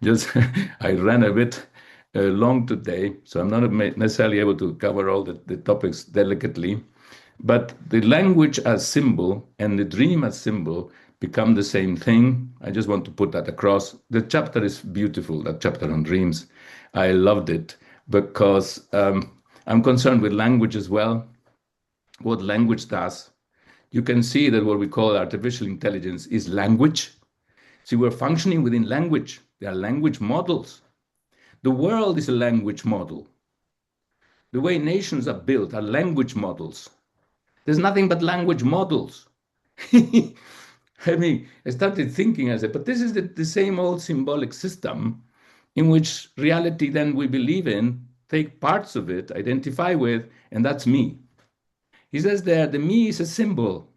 just, I ran a bit long today, so I'm not necessarily able to cover all the topics delicately. But the language as symbol and the dream as symbol become the same thing. I just want to put that across. The chapter is beautiful, that chapter on dreams. I loved it because I'm concerned with language as well, what language does. You can see that what we call artificial intelligence is language. See, we're functioning within language. There are language models. The world is a language model. The way nations are built are language models. There's nothing but language models. I mean, I started thinking, I said, but this is the same old symbolic system in which reality then we believe in, take parts of it, identify with, and that's me. He says there, the me is a symbol.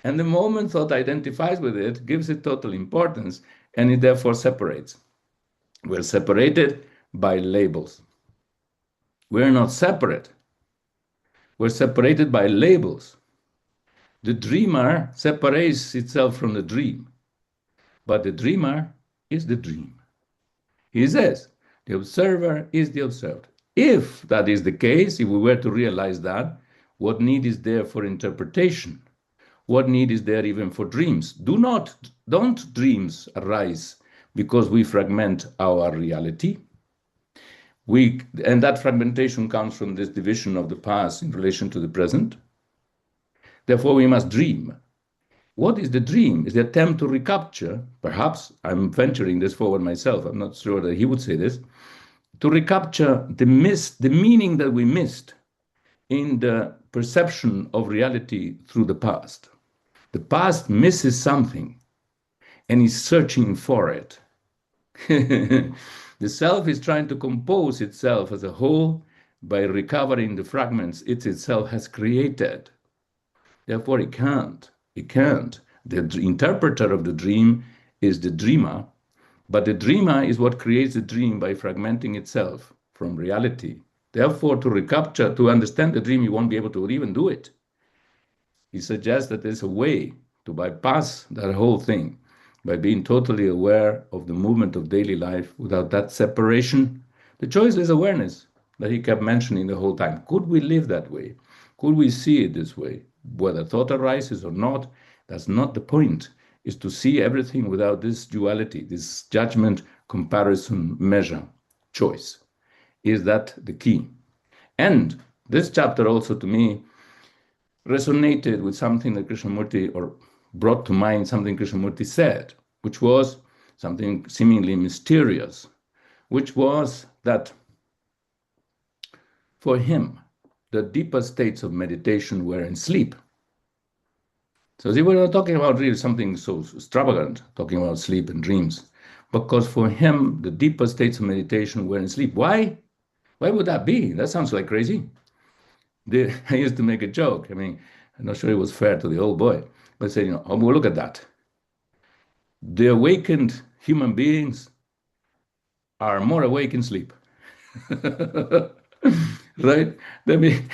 And the moment thought identifies with it, gives it total importance, and it therefore separates. We're separated by labels. We're not separate. We're separated by labels. The dreamer separates itself from the dream, but the dreamer is the dream. He says, the observer is the observed. If that is the case, if we were to realize that, what need is there for interpretation? What need is there even for dreams? Don't dreams arise because we fragment our reality? And that fragmentation comes from this division of the past in relation to the present. Therefore, we must dream. What is the dream? Is the attempt to recapture, perhaps I'm venturing this forward myself, I'm not sure that he would say this, to recapture the meaning that we missed in the perception of reality through the past. The past misses something and is searching for it. The self is trying to compose itself as a whole by recovering the fragments it itself has created. Therefore, it can't. It can't. The interpreter of the dream is the dreamer, but the dreamer is what creates the dream by fragmenting itself from reality. Therefore, to understand the dream, you won't be able to even do it. He suggests that there's a way to bypass that whole thing by being totally aware of the movement of daily life without that separation. The choiceless awareness that he kept mentioning the whole time. Could we live that way? Could we see it this way? Whether thought arises or not, that's not the point. Is to see everything without this duality, this judgment, comparison, measure, choice. Is that the key? And this chapter also to me resonated with something that Krishnamurti, or brought to mind something Krishnamurti said, which was something seemingly mysterious, which was that for him, the deeper states of meditation were in sleep. So we're not talking about really something so extravagant, talking about sleep and dreams, because for him, the deeper states of meditation were in sleep. Why? Why would that be? That sounds like crazy. I used to make a joke. I mean, I'm not sure it was fair to the old boy, but say, oh, well, look at that. The awakened human beings are more awake in sleep. Right? I mean,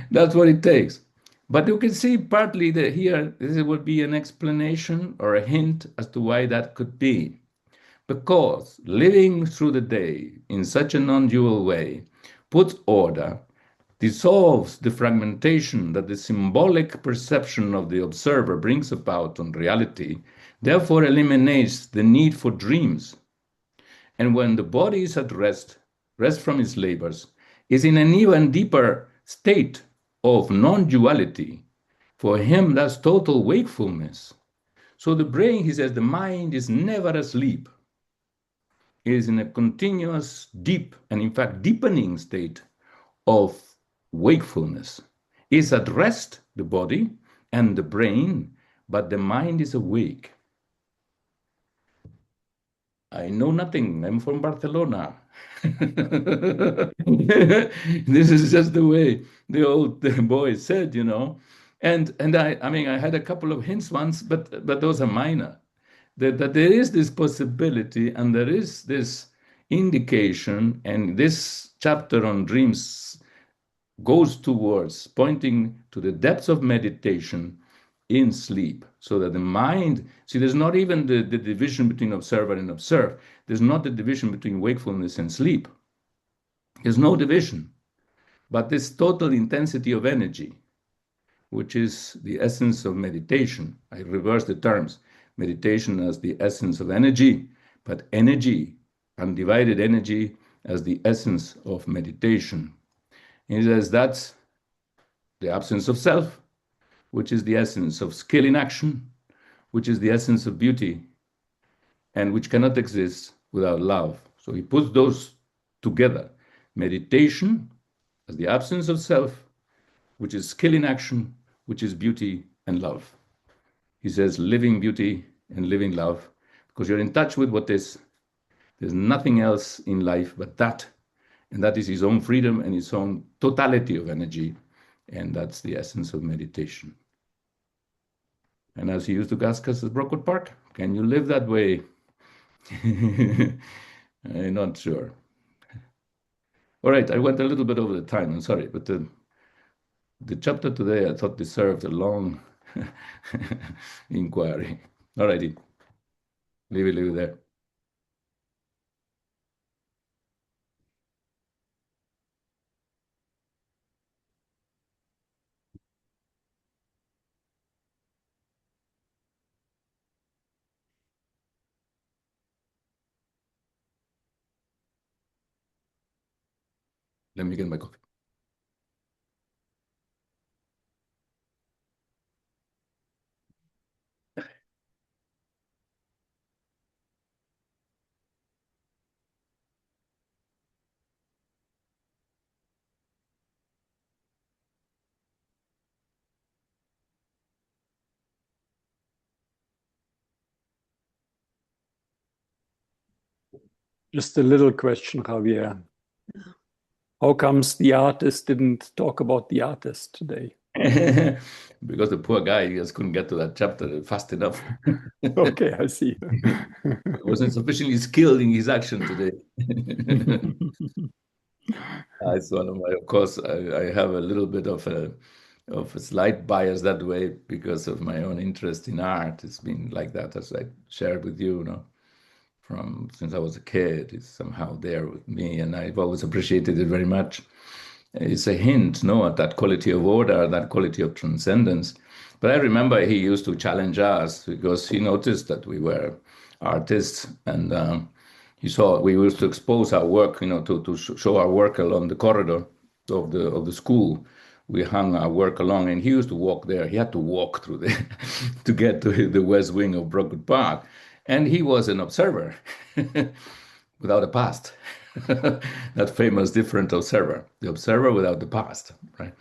that's what it takes. But you can see partly that here, this would be an explanation or a hint as to why that could be. Because living through the day in such a non-dual way puts order, dissolves the fragmentation that the symbolic perception of the observer brings about on reality, therefore eliminates the need for dreams. And when the body is at rest from its labors, is in an even deeper state of non-duality, For him, that's total wakefulness. So the brain, he says, the mind is never asleep. It is in a continuous, deep, and in fact, deepening state of wakefulness. Is at rest, the body and the brain, but the mind is awake. I know nothing. I'm from Barcelona. This is just the way the old boy said, you know. And I mean, I had a couple of hints once, but those are minor. That there is this possibility and there is this indication, and this chapter on dreams goes towards pointing to the depths of meditation in sleep, so that the mind, see, there's not even the division between observer and observe. There's not the division between wakefulness and sleep. There's no division, but this total intensity of energy, which is the essence of meditation. I reverse the terms. Meditation as the essence of energy, but energy, undivided energy, as the essence of meditation. And he says that's the absence of self, which is the essence of skill in action, which is the essence of beauty, and which cannot exist without love. So he puts those together. Meditation as the absence of self, which is skill in action, which is beauty and love. He says living beauty and living love, because you're in touch with what is. There's nothing else in life but that. And that is his own freedom and his own totality of energy. And that's the essence of meditation. And as he used to ask us at Brockwood Park, can you live that way? I'm not sure. All right, I went a little bit over the time. I'm sorry, but the chapter today I thought deserved a long inquiry. All righty, leave it there. Let me get my coffee. Just a little question, Javier. How comes the artist didn't talk about the artist today? Because the poor guy just couldn't get to that chapter fast enough. Okay, I see. He wasn't sufficiently skilled in his action today. It's one of my, of course, I have a little bit of a slight bias that way because of my own interest in art. It's been like that, as I shared with you, you know, from since I was a kid. It's somehow there with me, and I've always appreciated it very much. It's a hint, no, at that quality of order, that quality of transcendence. But I remember he used to challenge us because he noticed that we were artists, and he saw we used to expose our work, you know, to show our work along the corridor of the school. We hung our work along, and he used to walk there. He had to walk through the to get to the west wing of Brockwood Park, and he was an observer without a past. That famous different observer, the observer without the past, right?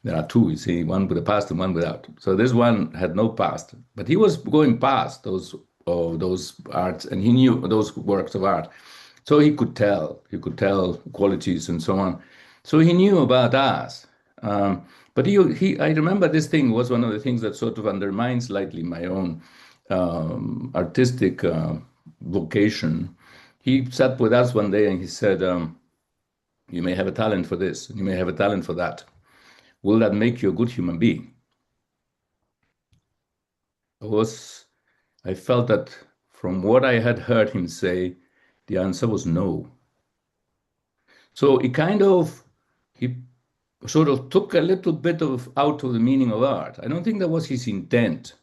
There are two, you see, one with a past and one without. So this one had no past, but he was going past those arts, and he knew those works of art. So he could tell qualities and so on. So he knew about us. But I remember this thing was one of the things that sort of undermines slightly my own artistic vocation. He sat with us one day and he said, you may have a talent for this, and you may have a talent for that. Will that make you a good human being? I felt that from what I had heard him say, the answer was no. So he sort of took a little bit of out of the meaning of art. I don't think that was his intent.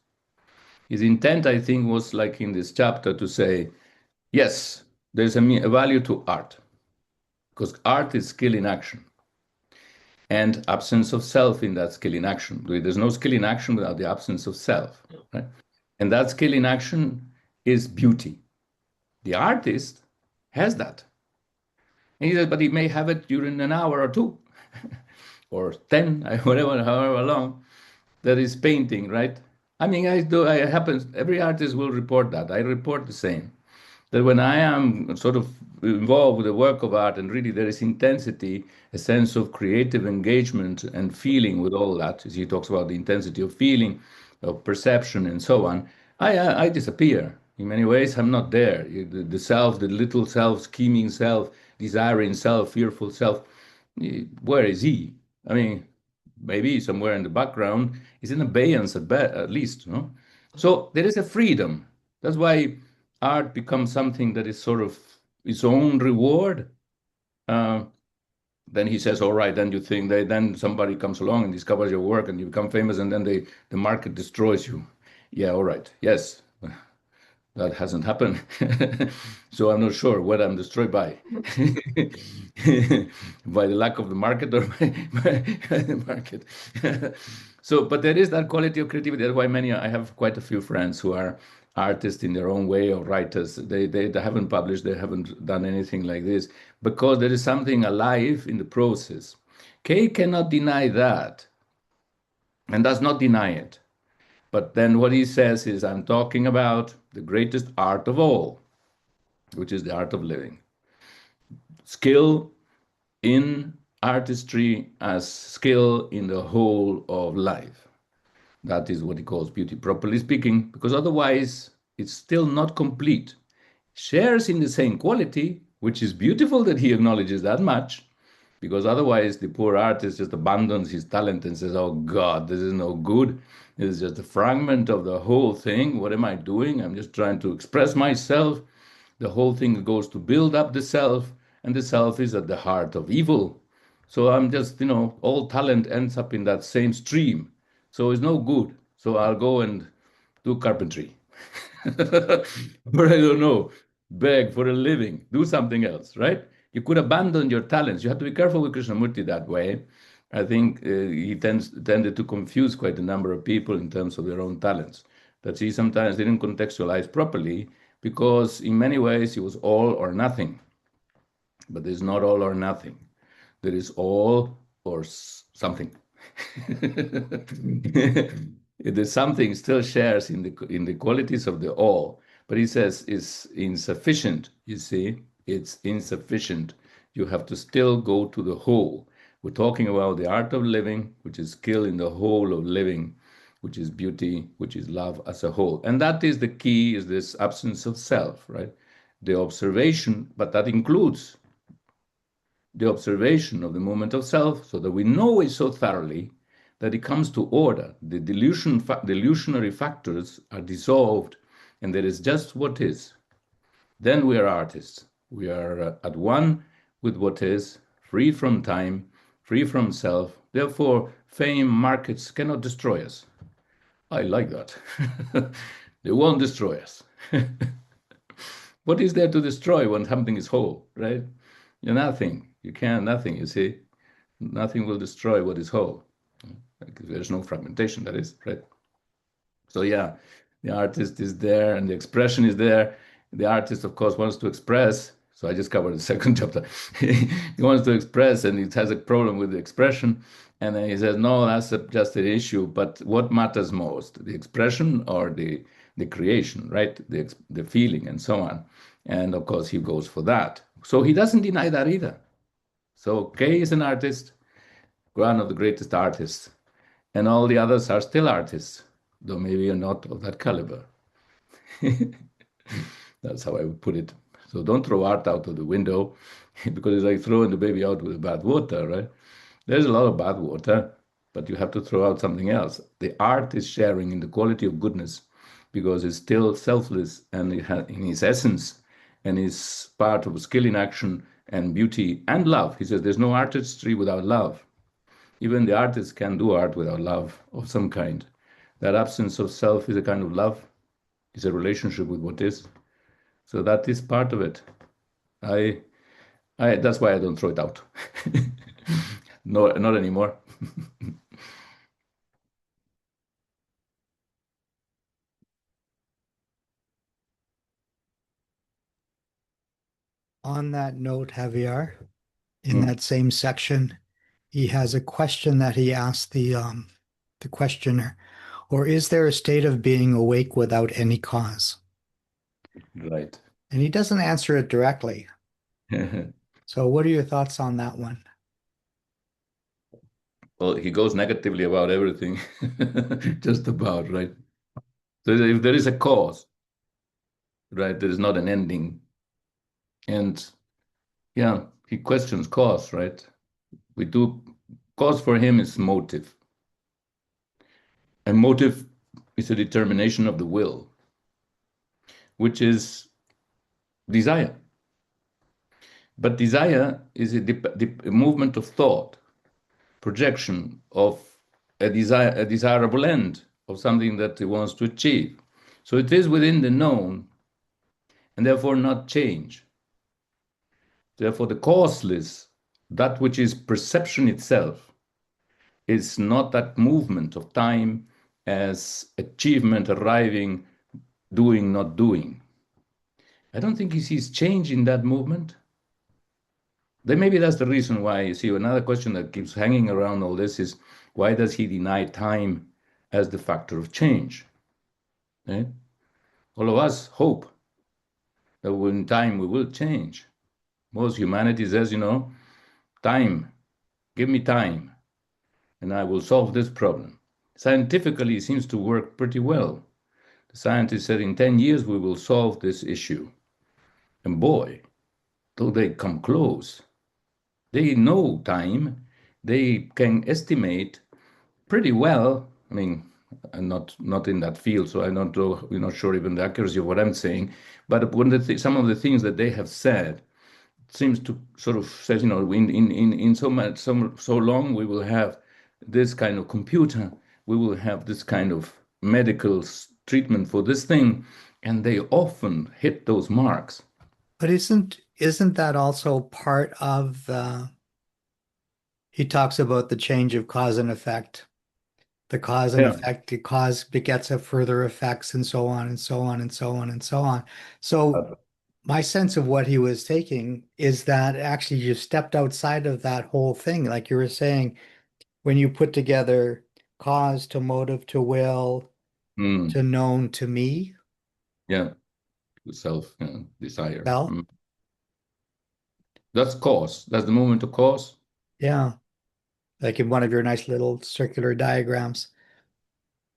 His intent, I think, was like in this chapter to say, yes, there's a value to art, because art is skill in action. and absence of self in that skill in action. There's no skill in action without the absence of self, right? And that skill in action is beauty. The artist has that. And he says, but he may have it during an hour or two, or 10, whatever, however long that is painting, right? I mean, it happens, every artist will report that. I report the same. That when I am sort of involved with the work of art and really there is intensity, a sense of creative engagement and feeling with all that, as he talks about the intensity of feeling, of perception, and so on, I disappear. In many ways, I'm not there. The self, the little self, scheming self, desiring self, fearful self, where is he? I mean, maybe somewhere in the background, he's in abeyance at least, no? So there is a freedom. That's why art becomes something that is sort of its own reward. Uh, then he says, all right, then you think that then somebody comes along and discovers your work and you become famous and then the market destroys you. Yeah, all right. Yes, that hasn't happened. So I'm not sure what I'm destroyed by. By the lack of the market or by the market. So, but there is that quality of creativity. That's why I have quite a few friends who are artists in their own way or writers. They haven't published, they haven't done anything like this because there is something alive in the process. Kay cannot deny that and does not deny it. But then what he says is, I'm talking about the greatest art of all, which is the art of living. Skill in artistry as skill in the whole of life. That is what he calls beauty, properly speaking, because otherwise it's still not complete. Shares in the same quality, which is beautiful that he acknowledges that much, because otherwise the poor artist just abandons his talent and says, oh God, this is no good. This is just a fragment of the whole thing. What am I doing? I'm just trying to express myself. The whole thing goes to build up the self, and the self is at the heart of evil. So I'm just, all talent ends up in that same stream. So it's no good. So I'll go and do carpentry. Or I don't know, beg for a living, do something else, right? You could abandon your talents. You have to be careful with Krishnamurti that way. I think he tended to confuse quite a number of people in terms of their own talents. That he sometimes didn't contextualize properly because in many ways he was all or nothing. But there's not all or nothing. There is all or something. The something still shares in the qualities of the all, but he says it's insufficient. You see, it's insufficient. You have to still go to the whole. We're talking about the art of living, which is skill in the whole of living, which is beauty, which is love as a whole. And that is the key, is this absence of self, right? The observation, but that includes the observation of the moment of self, so that we know it so thoroughly that it comes to order. The delusionary factors are dissolved, and there is just what is. Then we are artists. We are at one with what is, free from time, free from self. Therefore, fame, markets cannot destroy us. I like that. They won't destroy us. What is there to destroy when something is whole, right? You're nothing. You can't, nothing, you see. Nothing will destroy what is whole. Like, there's no fragmentation, that is, right? So yeah, the artist is there and the expression is there. The artist, of course, wants to express. So I just covered the second chapter. He wants to express and he has a problem with the expression. And then he says, no, that's just an issue. But what matters most, the expression or the creation, right? The feeling and so on. And of course, he goes for that. So he doesn't deny that either. So Kay is an artist, one of the greatest artists, and all the others are still artists, though maybe not of that caliber. That's how I would put it. So don't throw art out of the window because it's like throwing the baby out with bad water, right? There's a lot of bad water, but you have to throw out something else. The art is sharing in the quality of goodness because it's still selfless and in its essence and is part of skill in action and beauty and love. He says there's no artistry without love. Even the artist can do art without love of some kind. That absence of self is a kind of love, is a relationship with what is. So that is part of it. That's why I don't throw it out. No, not anymore. On that note, Javier, in Mm, that same section, he has a question that he asked the questioner, or is there a state of being awake without any cause? right. And he doesn't answer it directly. So what are your thoughts on that one? Well, he goes negatively about everything, just about, right? So if there is a cause, right, there is not an ending. And yeah, he questions cause, right? We do, cause for him is motive. And motive is a determination of the will, which is desire. But desire is a movement of thought, projection of a desirable end, of something that he wants to achieve. So it is within the known and therefore not change. Therefore, the causeless, that which is perception itself, is not that movement of time as achievement, arriving, doing, not doing. I don't think he sees change in that movement. Then maybe that's the reason why you see another question that keeps hanging around all this is why does he deny time as the factor of change? Eh? All of us hope that in time we will change. Most humanity says, time, give me time, and I will solve this problem. Scientifically, it seems to work pretty well. The scientists said in 10 years we will solve this issue. And boy, though they come close, they know time, they can estimate pretty well. I mean, I'm not in that field, so I'm not we're not sure even the accuracy of what I'm saying. But when some of the things that they have said seems to sort of says, in so long we will have this kind of computer, we will have this kind of medical treatment for this thing, and they often hit those marks. But isn't that also part of he talks about the change of cause and effect, the cause and Yeah. effect, the cause begets a further effects and so on and so on and so on and so on. So my sense of what he was taking is that actually you stepped outside of that whole thing. Like you were saying, when you put together cause to motive to will Mm, to known to me, yeah, self, desire. well, Mm. That's cause. That's the moment of cause. yeah, like in one of your nice little circular diagrams.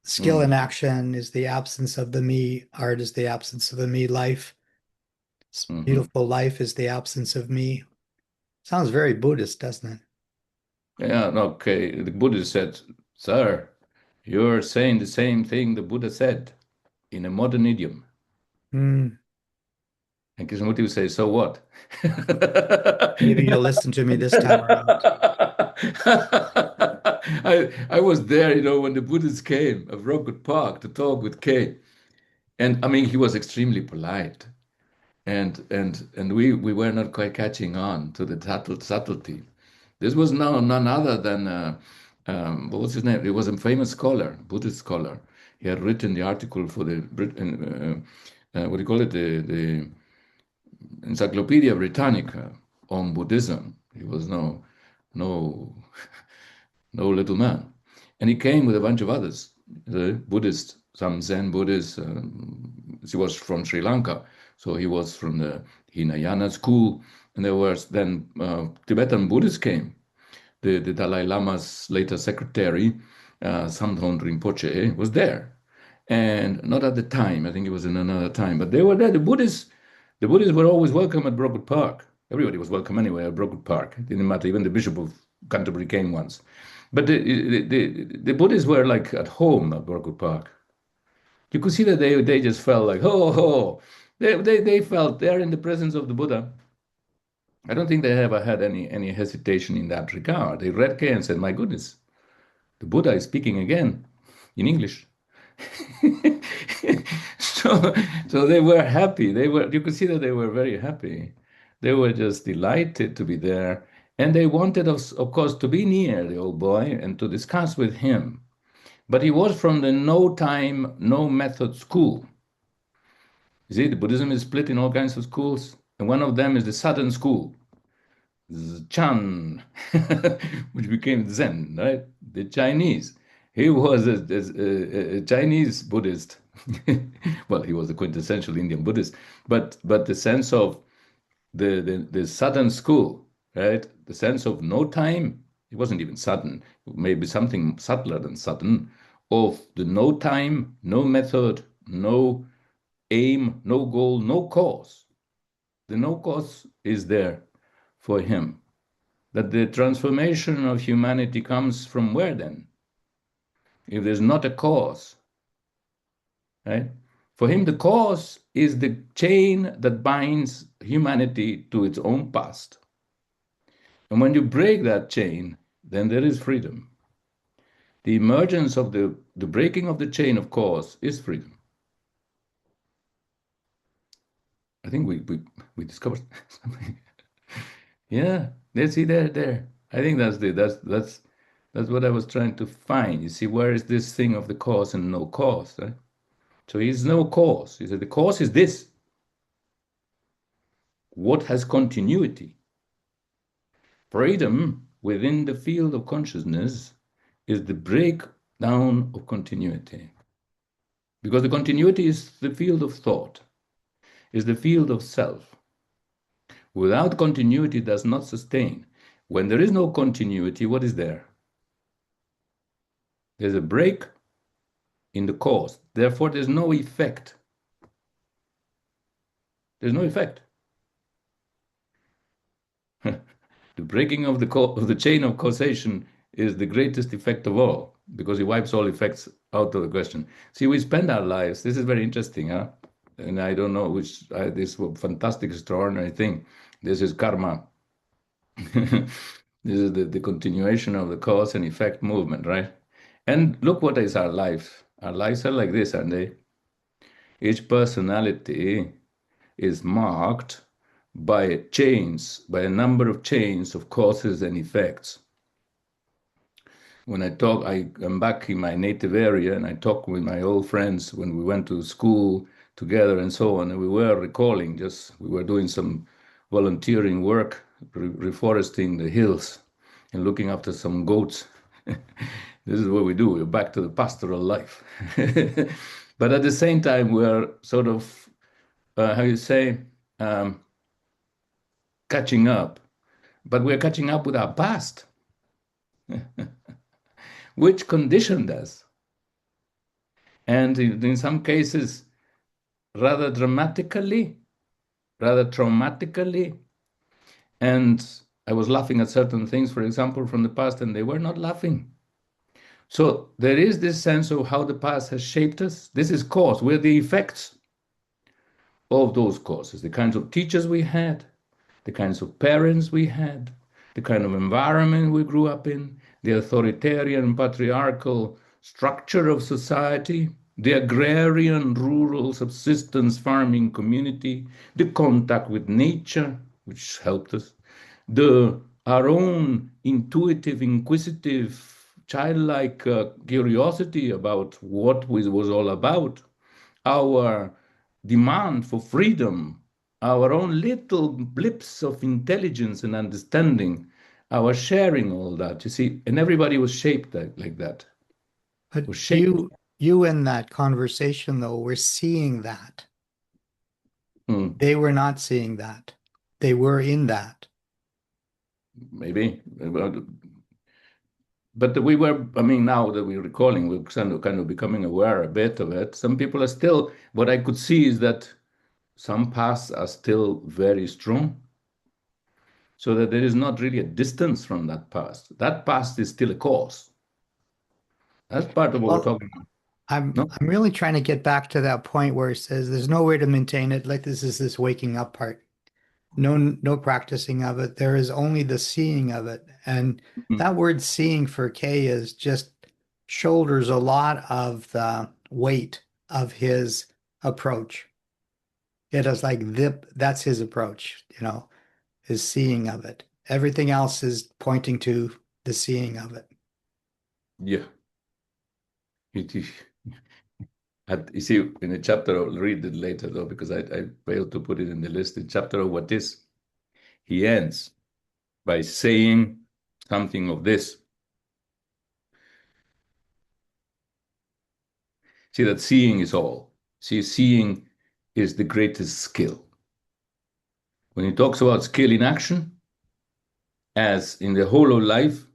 Skill in Mm, action is the absence of the me. Art is the absence of the me. Life, hmm. beautiful life is the absence of me. Sounds very Buddhist, doesn't it? Yeah, okay. The Buddha said, "Sir, you're saying the same thing the Buddha said in a modern idiom." Hmm. And Krishnamurti would say, "So what?" Maybe you'll listen to me this time around. I was there, when the Buddhists came of Rockwood Park to talk with Kay. And I mean, he was extremely polite. And we were not quite catching on to the subtlety. This was none other than what was his name? He was a famous scholar, Buddhist scholar. He had written the article for the what do you call it? The Encyclopedia Britannica on Buddhism. He was no no little man, and he came with a bunch of others, the Buddhists, some Zen Buddhists. He was from Sri Lanka, so he was from the Hinayana school, and there was then Tibetan Buddhists came. The Dalai Lama's later secretary, Samdhon Rinpoche, was there. And not at the time, I think it was in another time, but they were there. The Buddhists were always welcome at Brockwood Park. Everybody was welcome anyway at Brockwood Park. It didn't matter. Even the Bishop of Canterbury came once. But the Buddhists were like at home at Brockwood Park. You could see that they just felt like, oh. They felt they're in the presence of the Buddha. I don't think they ever had any hesitation in that regard. They read K and said, my goodness, the Buddha is speaking again in English. so so they were happy. You could see that they were very happy. They were just delighted to be there. And they wanted us, of course, to be near the old boy and to discuss with him. But he was from the no time, no method school. You see, the Buddhism is split in all kinds of schools, and one of them is the Southern school, Chan, which became Zen, right? The Chinese. He was a Chinese Buddhist. Well, he was a quintessential Indian Buddhist, but the sense of the Southern school, right? The sense of no time. It wasn't even sudden. Maybe something subtler than sudden. Of the no time, no method, no aim, no goal, no cause. The no cause is there for him. That the transformation of humanity comes from where then? If there's not a cause, right? For him, the cause is the chain that binds humanity to its own past. And when you break that chain, then there is freedom. The emergence of the breaking of the chain of cause is freedom. I think we discovered something. Yeah, let's see there. I think that's what I was trying to find. You see, where is this thing of the cause and no cause? Right? So he's no cause. He said the cause is this. What has continuity? Freedom within the field of consciousness is the breakdown of continuity. Because the continuity is the field of thought, is the field of self. Without continuity, it does not sustain. When there is no continuity, what is there? There's a break in the cause. Therefore, there's no effect. There's no effect. The breaking of the chain of causation is the greatest effect of all, because it wipes all effects out of the question. See, we spend our lives, this is very interesting, huh? And I don't know which, this fantastic, extraordinary thing. This is karma. This is the continuation of the cause and effect movement, right? And look what is our life. Our lives are like this, aren't they? Each personality is marked by chains, by a number of chains of causes and effects. When I talk, I'm back in my native area and I talk with my old friends when we went to school together and so on. And we were recalling, we were doing some volunteering work, reforesting the hills and looking after some goats. This is what we do. We're back to the pastoral life. But at the same time, we're sort of, how you say, um, catching up. But we're catching up with our past, which conditioned us. And in some cases, rather dramatically, rather traumatically. And I was laughing at certain things, for example, from the past, and they were not laughing. So there is this sense of how the past has shaped us. This is cause. We're the effects of those causes, the kinds of teachers we had, the kinds of parents we had, the kind of environment we grew up in, the authoritarian patriarchal structure of society, the agrarian rural subsistence farming community, the contact with nature, which helped us, our own intuitive, inquisitive, childlike curiosity about what was all about, our demand for freedom, our own little blips of intelligence and understanding, our sharing all that, you see, and everybody was shaped like that. But Was shaped. you in that conversation though were seeing that. Hmm, They were not seeing that. They were in that. maybe. But we were, I mean, now that we're recalling, we're kind of becoming aware a bit of it. Some people are still, what I could see is that some paths are still very strong, so that there is not really a distance from that past. That past is still a cause. That's part of what we're Well, talking about. I'm No? I'm really trying to get back to that point where it says there's no way to maintain it. Like this is this waking up part. No practicing of it. There is only the seeing of it. And Mhm. that word seeing for Kay is just shoulders a lot of the weight of his approach. It is like that's his approach, his seeing of it. Everything else is pointing to the seeing of it. Yeah. It is. You see, in a chapter, I'll read it later though, because I failed to put it in the list. The chapter of what is, he ends by saying something of this. See, that seeing is all. See, seeing is the greatest skill. When he talks about skill in action, as in the whole of life,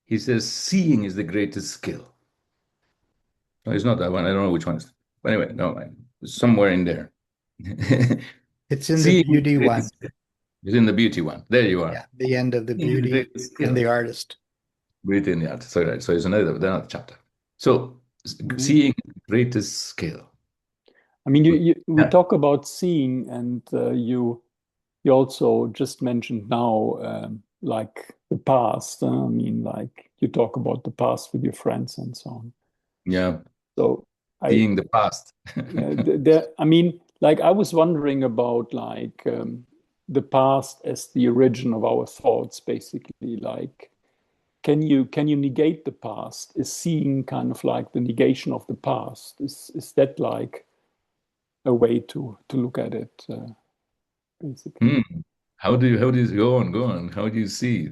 he says seeing is the greatest skill. No, it's not that one. I don't know which one is. But anyway, no, somewhere in there. It's in the Seeing is beauty the one. greatest skill. It's in the beauty one. There you are. Yeah, the end of the Seeing is the beauty greatest and skill. the artist. Beauty in the art. So, right. So it's another chapter. So Mhm. seeing greatest skill. I mean, we Yeah. talk about seeing, and you also just mentioned now, like the past. I mean, like you talk about the past with your friends and so on. Yeah. So I, Seeing the past. there, I mean, like I was wondering about like the past as the origin of our thoughts, basically. Like, can you negate the past? Is seeing kind of like the negation of the past? Is that like a way to look at it, basically? Hmm. How do you go on, go on? How do you see?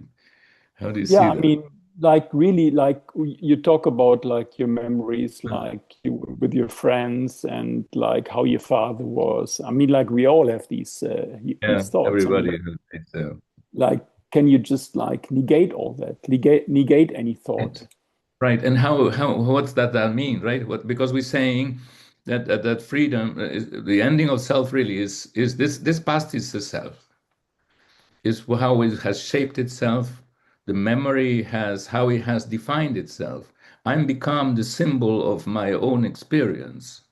How do you Yeah, see I that? mean, like really, like you talk about like your memories, like you with your friends, and like how your father was. I mean, like we all have Yeah, these thoughts. I mean, everybody has it. like, can you just like negate all that? Negate any thought? Right. Right. And how what's that mean, right? What because we're saying that freedom is the ending of self really is this past is the self. Is how it has shaped itself. The memory has how it has defined itself. I'm become the symbol of my own experience.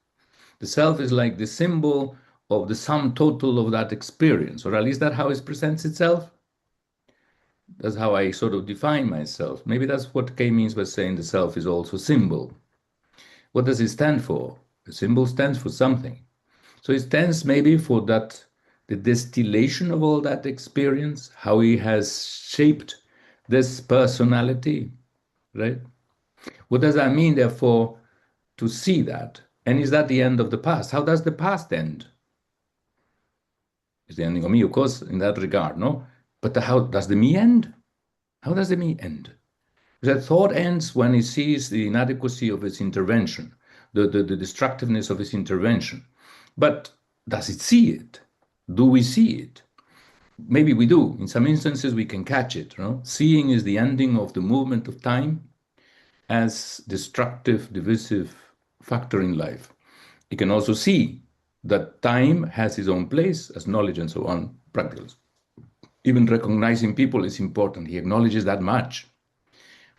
The self is like the symbol of the sum total of that experience, or at least that's how it presents itself. That's how I sort of define myself. Maybe that's what Kay means by saying the self is also symbol. What does it stand for? A symbol stands for something. So it stands maybe for that, the distillation of all that experience, how he has shaped this personality, right? What does that mean, therefore, to see that? And is that the end of the past? How does the past end? It's the ending of me, of course, in that regard, no? But how does the me end? How does the me end? That thought ends when he sees the inadequacy of his intervention, the destructiveness of his intervention. But does it see it? Do we see it? Maybe we do. In some instances, we can catch it. No? Seeing is the ending of the movement of time as destructive, divisive factor in life. He can also see that time has its own place as knowledge and so on, practicals. Even recognizing people is important. He acknowledges that much.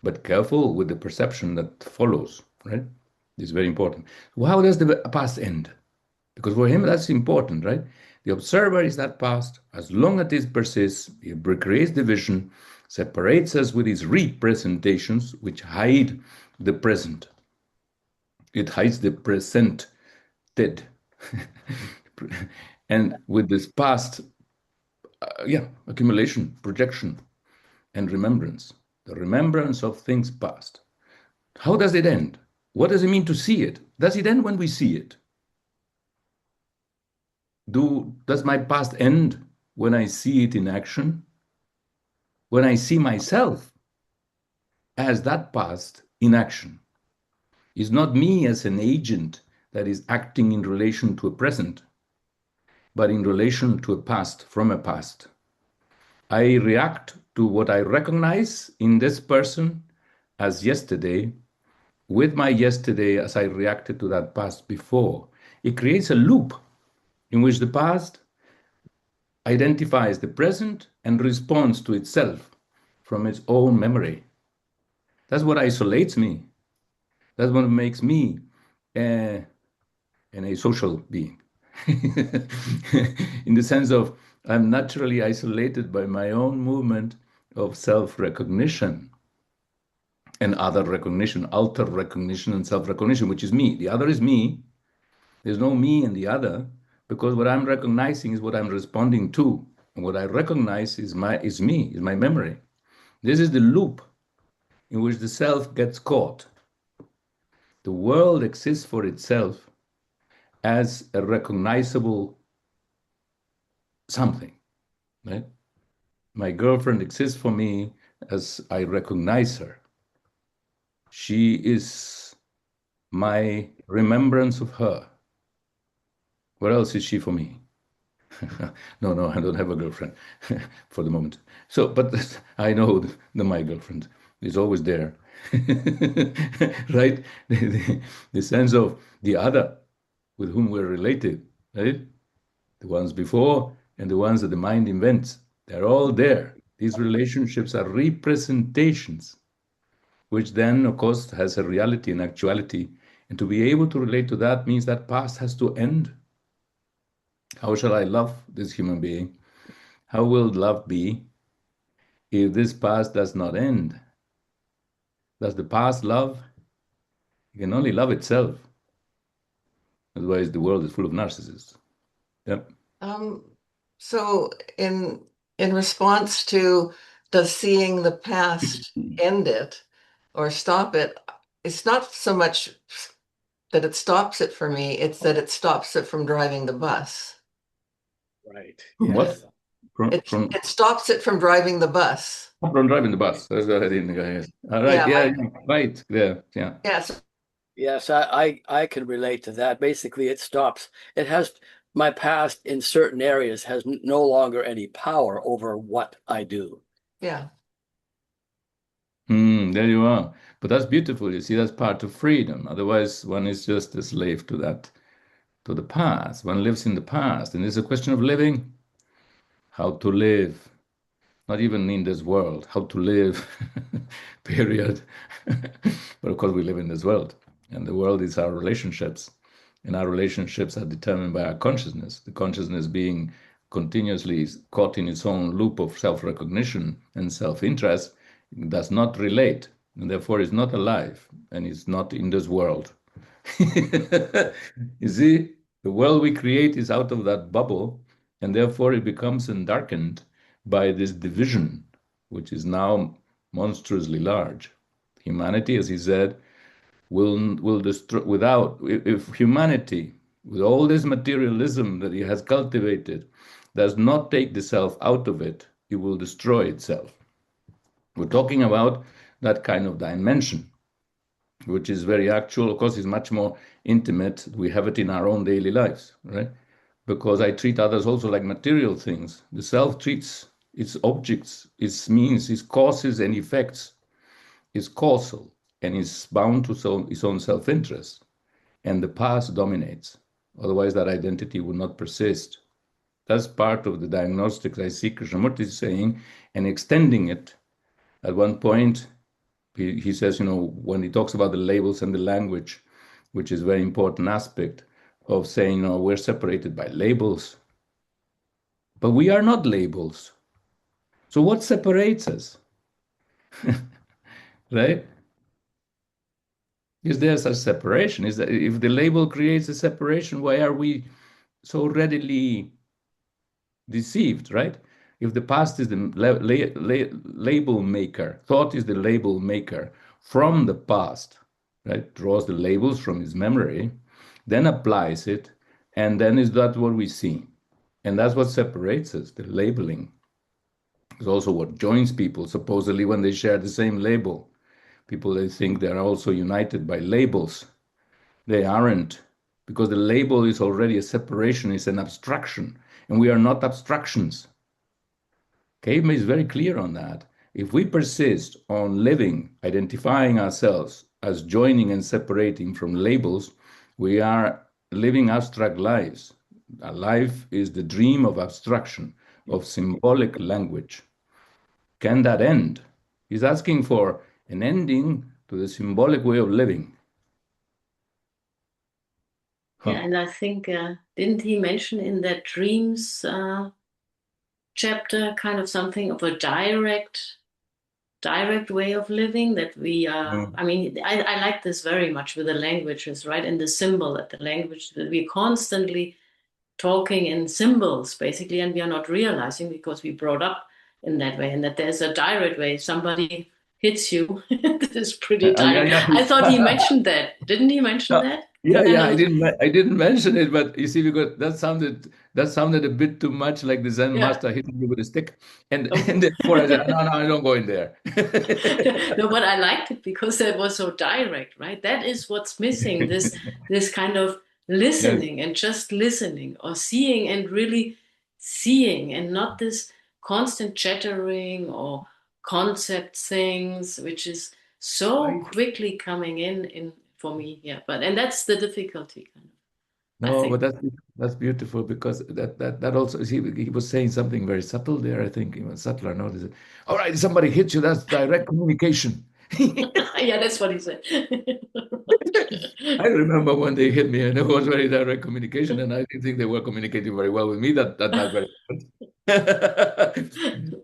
But careful with the perception that follows, right? This is very important. Well, how does the past end? Because for him, that's important, right? The observer is that past. As long as it persists, it creates division, separates us with its representations, which hide the present. It hides the present dead. And with this past, accumulation, projection, and remembrance, the remembrance of things past. How does it end? What does it mean to see it? Does it end when we see it? Does my past end when I see it in action? When I see myself as that past in action? It's not me as an agent that is acting in relation to a present, but in relation to a past from a past. I react to what I recognize in this person as yesterday, with my yesterday as I reacted to that past before. It creates a loop in which the past identifies the present and responds to itself from its own memory. That's what isolates me. That's what makes me uh, a social being. In the sense of I'm naturally isolated by my own movement of self recognition and other recognition, alter recognition, and self recognition, which is me. The other is me. There's no me in the other because what I'm recognizing is what I'm responding to. And what I recognize is me, is my memory. This is the loop in which the self gets caught. The world exists for itself as a recognizable something, right? My girlfriend exists for me as I recognize her. She is my remembrance of her. What else is she for me? No, I don't have a girlfriend for the moment. So, but I know my girlfriend is always there, right? The sense of the other with whom we're related, right? The ones before and the ones that the mind invents, they're all there. These relationships are representations, which then, of course, has a reality and actuality. And to be able to relate to that means that past has to end. How shall I love this human being? How will love be if this past does not end? Does the past love? It can only love itself. Otherwise, the world is full of narcissists. Yep. Um, so in response to does seeing the past end it or stop it, it's not so much that it stops it for me, it's that it stops it from driving the bus. Right. What? Yes. It stops it from driving the bus. From driving the bus. That's what I didn't go. Yes. All right. Yeah, Yeah. Right. Yeah. Yeah. yes. Yes, I can relate to that. Basically, it stops. It has my past in certain areas has no longer any power over what I do. Yeah. There you are. But that's beautiful. You see, that's part of freedom. Otherwise, one is just a slave to that, to the past. One lives in the past. And it's a question of living, how to live, not even in this world, how to live, period. But of course, we live in this world. And the world is our relationships. And our relationships are determined by our consciousness, the consciousness being continuously caught in its own loop of self recognition and self interest, does not relate, and therefore is not alive and is not in this world. You see, the world we create is out of that bubble, and therefore it becomes darkened by this division, which is now monstrously large. Humanity, as he said, will destroy without if humanity, with all this materialism that he has cultivated, does not take the self out of it, it will destroy itself. We're talking about that kind of dimension, which is very actual. Of course, it's much more intimate. We have it in our own daily lives, right? Because I treat others also like material things. The self treats its objects, its means, its causes and effects, is causal and is bound to its own self-interest. And the past dominates. Otherwise, that identity would not persist. That's part of the diagnostics I see Krishnamurti saying, and extending it. At one point, he says, when he talks about the labels and the language, which is a very important aspect of saying, we're separated by labels. But we are not labels. So what separates us? Right? Is there such separation? Is that if the label creates a separation, why are we so readily deceived, right? If the past is the label maker, thought is the label maker from the past, right? Draws the labels from his memory, then applies it, and then is that what we see? And that's what separates us, the labeling. It's also what joins people, supposedly, when they share the same label. People, they think they're also united by labels. They aren't, because the label is already a separation, it's an abstraction, and we are not abstractions. Caveman is very clear on that. If we persist on living, identifying ourselves as joining and separating from labels, we are living abstract lives. A life is the dream of abstraction, of symbolic language. Can that end? He's asking for an ending to the symbolic way of living. Yeah, and I think, didn't he mention in that dreams chapter kind of something of a direct way of living that we are, I mean, I like this very much with the languages, right? And the symbol that the language that we constantly talking in symbols, basically, and we are not realizing because we brought up in that way, and that there's a direct way. Somebody hits you, this is pretty Yeah, direct. I thought he yeah. mentioned that. Didn't he mention that? Yeah, Kind yeah, of, I didn't mention it, but you see, because that sounded a bit too much like the Zen yeah. master hitting you with a stick, and Oh. and therefore I said, no, no, I don't go in there. No, but I liked it because that was so direct, right? That is what's missing, this kind of Yes, listening and just listening, or seeing and really seeing, and not this constant chattering or concept things, which is so right. quickly coming in for me. Yeah, but and that's the difficulty, kind of, I No, but think. that's beautiful because that also he was saying something very subtle there. I think even subtler. No, he said, all right, somebody hits you. That's direct communication. Yeah, that's what he said. I remember when they hit me, and it was very direct communication, and I didn't think they were communicating very well with me. That very much.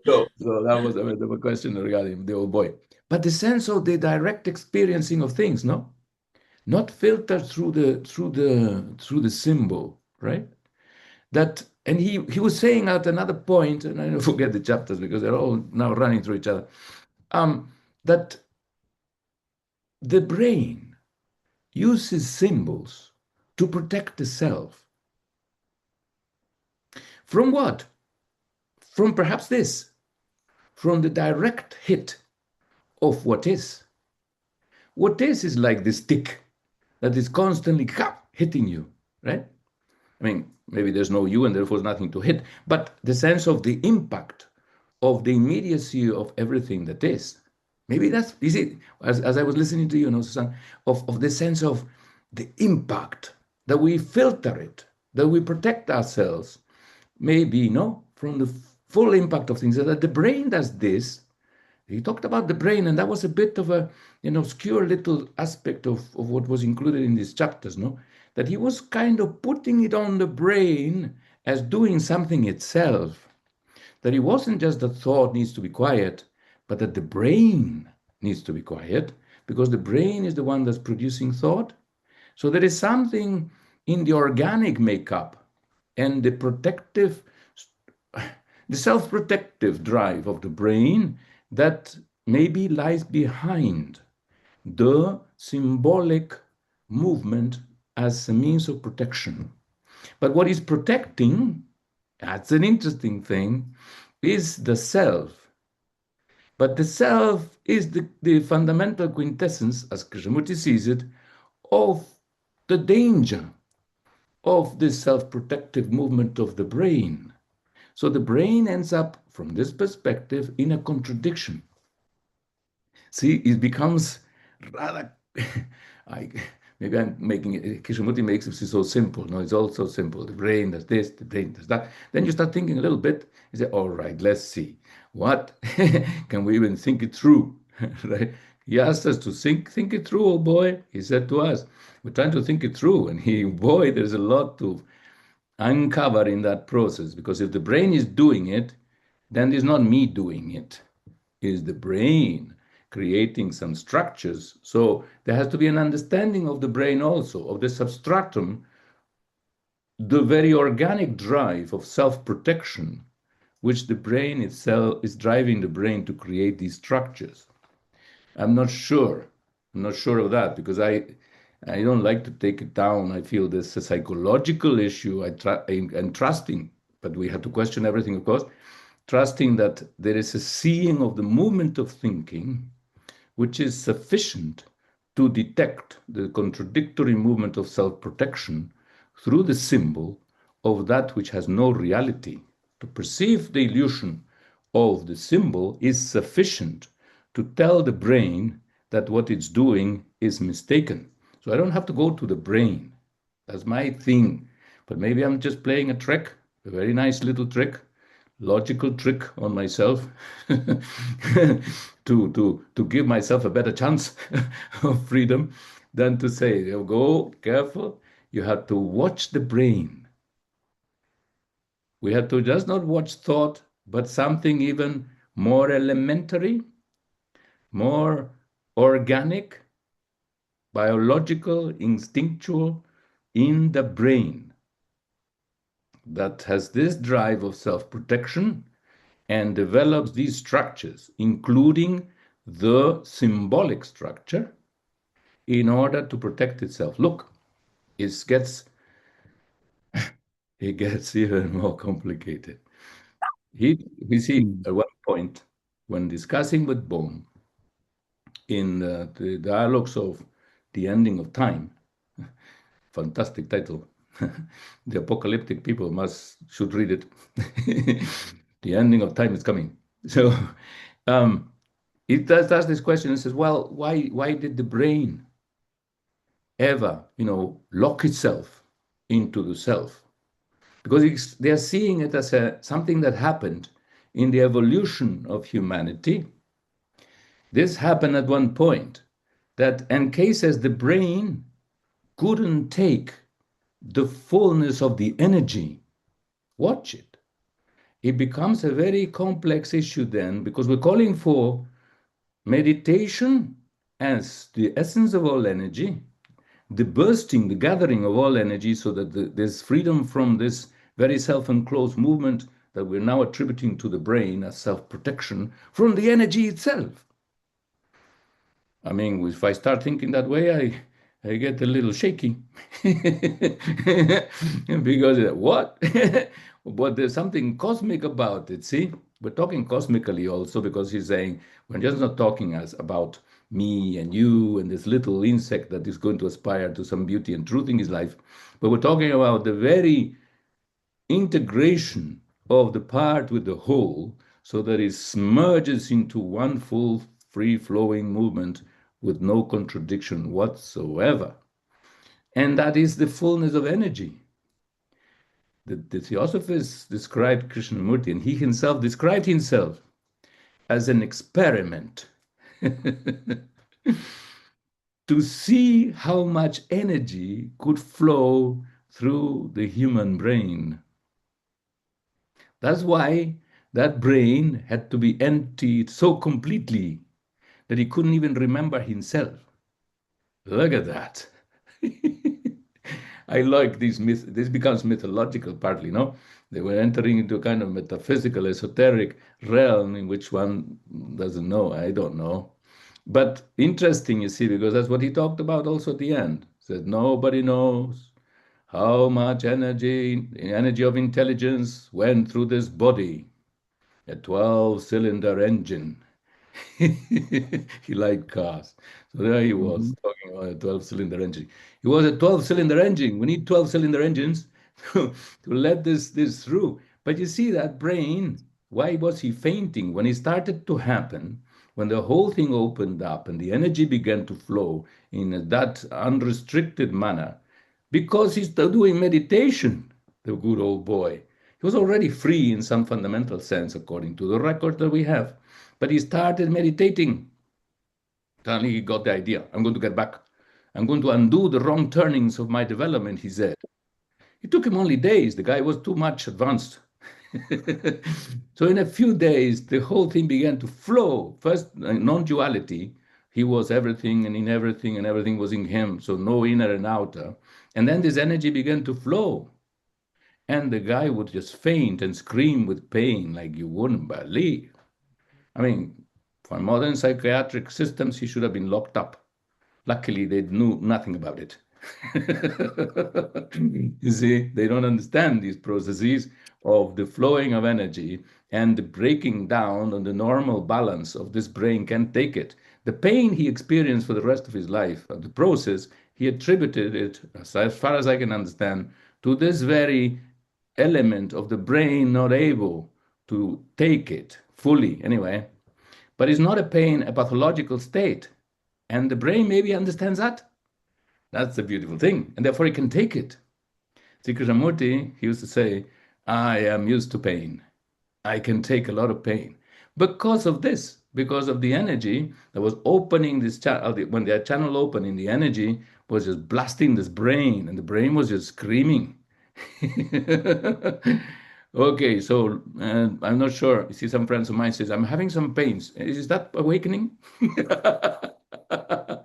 So that was a bit of a question regarding the old boy. But the sense of the direct experiencing of things, no, not filtered through the symbol, right? That, and he was saying at another point, and I don't forget the chapters because they're all now running through each other. That the brain uses symbols to protect the self. From what? From perhaps this, from the direct hit of what is. What is like the stick that is constantly hitting you, right? I mean, maybe there's no you and therefore nothing to hit, but the sense of the impact of the immediacy of everything that is. Maybe that's, you see, as I was listening to you, Susan, of the sense of the impact, that we filter it, that we protect ourselves, maybe, from the full impact of things, that the brain does this. He talked about the brain, and that was a bit of an obscure little aspect of what was included in these chapters, no? That he was kind of putting it on the brain as doing something itself. That it wasn't just that thought needs to be quiet, but that the brain needs to be quiet, because the brain is the one that's producing thought. So there is something in the organic makeup and the self-protective drive of the brain that maybe lies behind the symbolic movement as a means of protection. But what is protecting, that's an interesting thing, is the self. But the self is the fundamental quintessence, as Krishnamurti sees it, of the danger of this self-protective movement of the brain. So the brain ends up, from this perspective, in a contradiction. See, it becomes rather, I, maybe I'm making it, Krishnamurti makes it so simple. No, it's all so simple. The brain does this, the brain does that. Then you start thinking a little bit, you say, all right, let's see. What can we even think it through? Right? He asked us to think it through, oh boy. He said to us, we're trying to think it through. And boy, there's a lot to uncover in that process, because if the brain is doing it, then it's not me doing it. It's the brain creating some structures. So there has to be an understanding of the brain also, of the substratum, the very organic drive of self-protection, which the brain itself is driving the brain to create these structures. I'm not sure. I'm not sure of that, because I don't like to take it down. I feel this is a psychological issue. I'm trusting, but we have to question everything, of course, trusting that there is a seeing of the movement of thinking which is sufficient to detect the contradictory movement of self-protection through the symbol of that which has no reality. To perceive the illusion of the symbol is sufficient to tell the brain that what it's doing is mistaken. So I don't have to go to the brain. That's my thing. But maybe I'm just playing a trick, a very nice little trick, logical trick on myself to give myself a better chance of freedom than to say, "Oh, go careful, you have to watch the brain." We have to just not watch thought, but something even more elementary, more organic, biological, instinctual in the brain. that has this drive of self-protection and develops these structures, including the symbolic structure, in order to protect itself. Look, it gets even more complicated. We see at one point when discussing with Bohm in the dialogues of the ending of time, fantastic title. The apocalyptic people should read it. The ending of time is coming. So it does ask this question and says, well, why did the brain ever, lock itself into the self? Because they are seeing it as something that happened in the evolution of humanity. This happened at one point that in cases the brain couldn't take the fullness of the energy. Watch it. It becomes a very complex issue then, because we're calling for meditation as the essence of all energy, the bursting, the gathering of all energy, so that there's freedom from this very self-enclosed movement that we're now attributing to the brain as self-protection from the energy itself. I mean, if I start thinking that way, I get a little shaky. Because what? But there's something cosmic about it, see? We're talking cosmically also, because he's saying we're just not talking about me and you and this little insect that is going to aspire to some beauty and truth in his life, but we're talking about the very integration of the part with the whole, so that it merges into one full, free-flowing movement with no contradiction whatsoever. And that is the fullness of energy. The Theosophists described Krishnamurti, and he himself described himself as an experiment to see how much energy could flow through the human brain. That's why that brain had to be emptied so completely that he couldn't even remember himself. Look at that. I like these myths. This becomes mythological partly, no? They were entering into a kind of metaphysical, esoteric realm in which one doesn't know. I don't know. But interesting, you see, because that's what he talked about also at the end. He said, nobody knows how much energy, the energy of intelligence went through this body, a 12-cylinder engine. He liked cars. So there he was talking about a 12-cylinder engine. It was a 12-cylinder engine. We need 12-cylinder engines to let this through. But you see that brain, why was he fainting? When it started to happen, when the whole thing opened up and the energy began to flow in that unrestricted manner, because he's doing meditation, the good old boy. He was already free in some fundamental sense, according to the record that we have. But he started meditating. Suddenly he got the idea. I'm going to get back. I'm going to undo the wrong turnings of my development, he said. It took him only days. The guy was too much advanced. So in a few days, the whole thing began to flow. First, non-duality. He was everything and in everything, and everything was in him. So no inner and outer. And then this energy began to flow. And the guy would just faint and scream with pain like you wouldn't believe. I mean, for modern psychiatric systems, he should have been locked up. Luckily, they knew nothing about it. You see, they don't understand these processes of the flowing of energy and the breaking down on the normal balance of this brain can't take it. The pain he experienced for the rest of his life, the process, he attributed it, as far as I can understand, to this very element of the brain not able to take it fully, anyway. But it's not a pain, a pathological state. And the brain maybe understands that. That's the beautiful thing. And therefore it can take it. See, Krishnamurti, he used to say, I am used to pain. I can take a lot of pain. Because of this, because of the energy that was opening this channel, when the channel opening, the energy was just blasting this brain, and the brain was just screaming. Okay, so I'm not sure. You see, some friends of mine says, I'm having some pains. Is that awakening?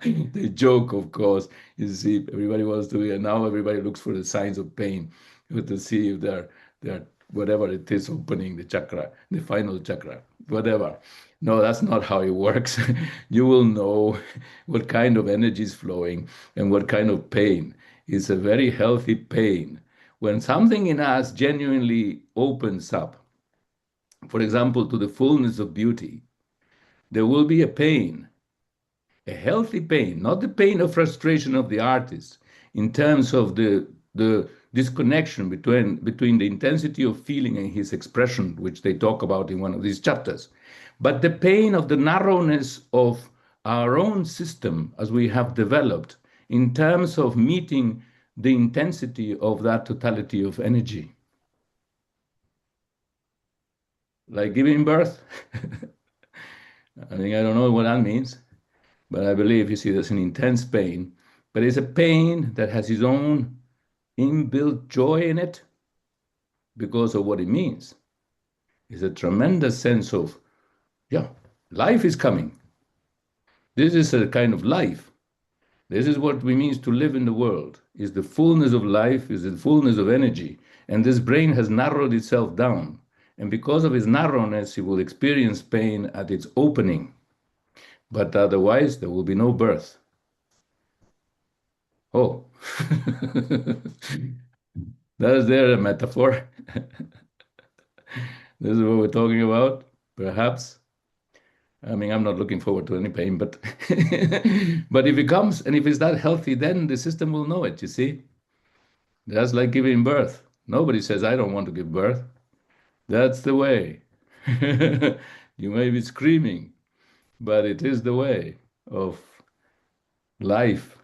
The joke, of course. You see, everybody wants to, and now everybody looks for the signs of pain to see if they're That whatever it is opening the chakra, the final chakra, whatever. No, that's not how it works. You will know what kind of energy is flowing and what kind of pain. It's a very healthy pain. When something in us genuinely opens up, for example, to the fullness of beauty, there will be a pain, a healthy pain, not the pain of frustration of the artist, in terms of the disconnection between the intensity of feeling and his expression, which they talk about in one of these chapters, but the pain of the narrowness of our own system as we have developed in terms of meeting the intensity of that totality of energy. Like giving birth. I mean, I don't know what that means. But I believe you see there's an intense pain, but it's a pain that has its own inbuilt joy in it because of what it means. It's a tremendous sense of, yeah, life is coming. This is a kind of life. This is what it means to live in the world, is the fullness of life, is the fullness of energy. And this brain has narrowed itself down. And because of its narrowness, it will experience pain at its opening. But otherwise, there will be no birth. Oh, that's there a metaphor. This is what we're talking about, perhaps. I mean, I'm not looking forward to any pain, but but if it comes and if it's that healthy, then the system will know it, you see? That's like giving birth. Nobody says, I don't want to give birth. That's the way. You may be screaming, but it is the way of life.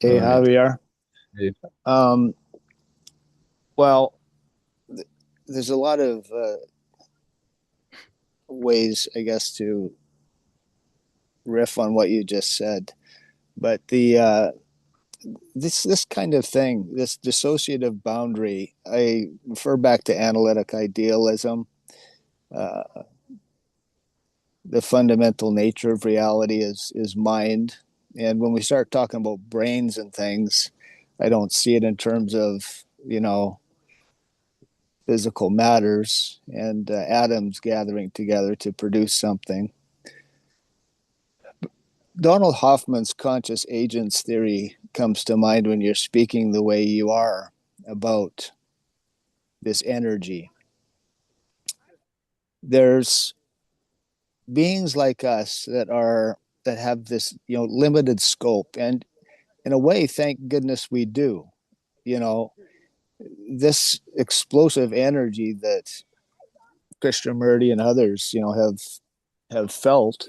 Hey, All right. Javier. Hey. Well, there's a lot of ways, I guess, to riff on what you just said, but the this kind of thing, this dissociative boundary, I refer back to analytic idealism. Uh, the fundamental nature of reality is mind, and when we start talking about brains and things, I don't see it in terms of physical matters and atoms gathering together to produce something. Donald Hoffman's conscious agents theory comes to mind when you're speaking the way you are about this energy. There's beings like us that have this limited scope, and in a way, thank goodness we do. This explosive energy that Krishnamurti and others have felt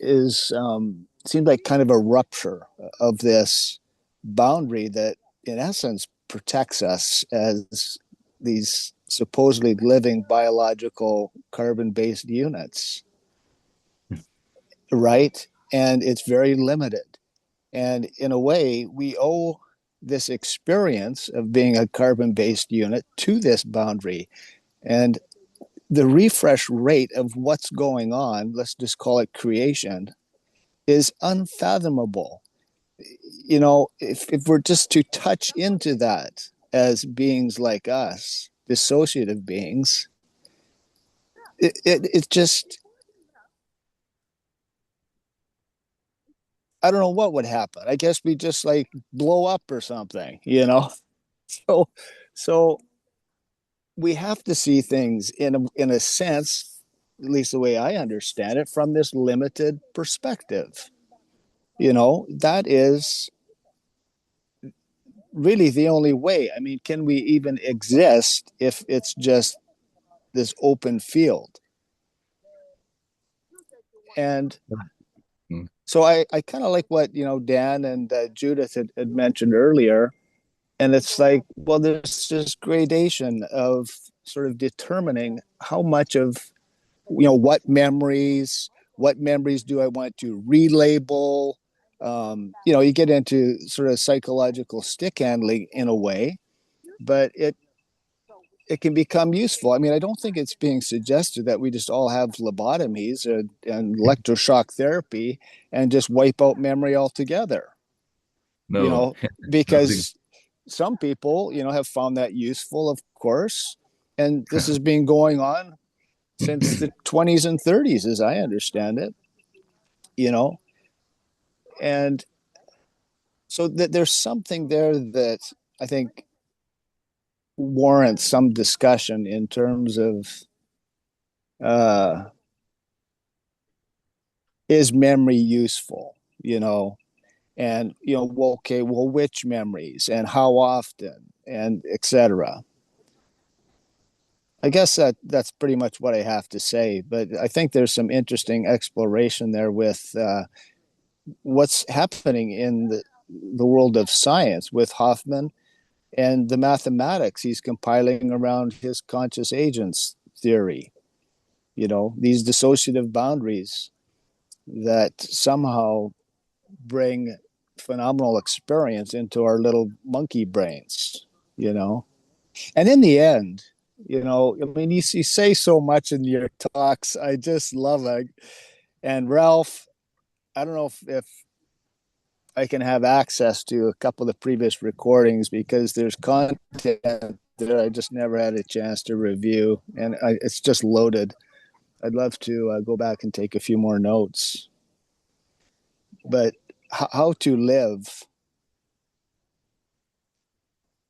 is seems like kind of a rupture of this boundary that in essence protects us as these supposedly living biological carbon-based units, right? And it's very limited, and in a way we owe this experience of being a carbon-based unit to this boundary. And the refresh rate of what's going on, let's just call it creation, is unfathomable. If we're just to touch into that as beings like us, dissociative beings, it just, I don't know what would happen. I guess we just like blow up or something. So, so we have to see things in a sense, at least the way I understand it, from this limited perspective. That is really the only way. I mean, can we even exist if it's just this open field? And so I kind of like what, Dan and Judith had mentioned earlier. And it's like, well, there's this gradation of sort of determining how much of, what memories do I want to relabel? You get into sort of psychological stick handling in a way, but it can become useful. I mean, I don't think it's being suggested that we just all have lobotomies and electroshock therapy and just wipe out memory altogether. No. Because some people, have found that useful, of course. And this has been going on since the 20s and 30s, as I understand it, and so there's something there that I think warrants some discussion in terms of is memory useful, and well, okay, well, which memories and how often and etc. I guess that's pretty much what I have to say, but I think there's some interesting exploration there with what's happening in the world of science with Hoffman and the mathematics he's compiling around his conscious agents theory. These dissociative boundaries that somehow bring phenomenal experience into our little monkey brains, And in the end, I mean, you say so much in your talks. I just love it. And Ralph, I don't know if I can have access to a couple of the previous recordings because there's content that I just never had a chance to review, and it's just loaded. I'd love to go back and take a few more notes. But how to live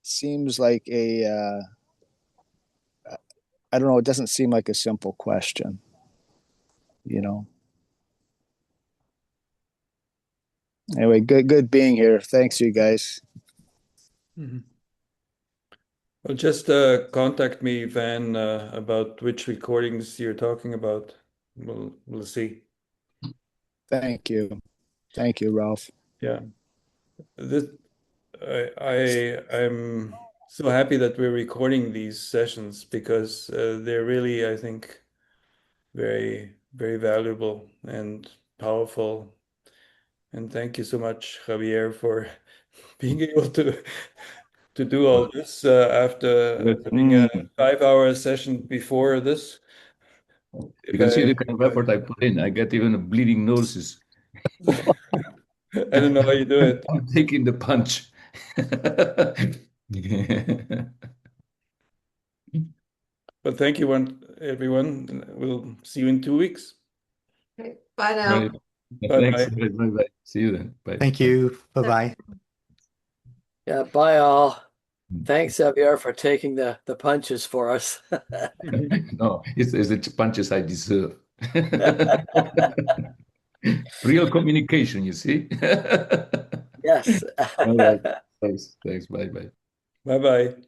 seems like I don't know, it doesn't seem like a simple question, Anyway, good being here. Thanks, you guys. Mhm. Well, just contact me, Van, about which recordings you're talking about. We'll see. Thank you, Ralph. Yeah, this I'm so happy that we're recording these sessions because they're really, I think, very, very valuable and powerful. And thank you so much, Javier, for being able to do all this after having a 5-hour session before this. You can see the kind of effort I put in. I get even a bleeding noses. I don't know how you do it. I'm taking the punch. But thank you, everyone. We'll see you in 2 weeks. Okay, bye now. Right. Bye-bye. Thanks. Bye. See you then. Bye. Thank you. Bye-bye. Yeah, bye all. Thanks, Xavier, for taking the punches for us. No, it's the punches I deserve. Real communication, you see? Yes. All right. Thanks. Bye. Bye-bye.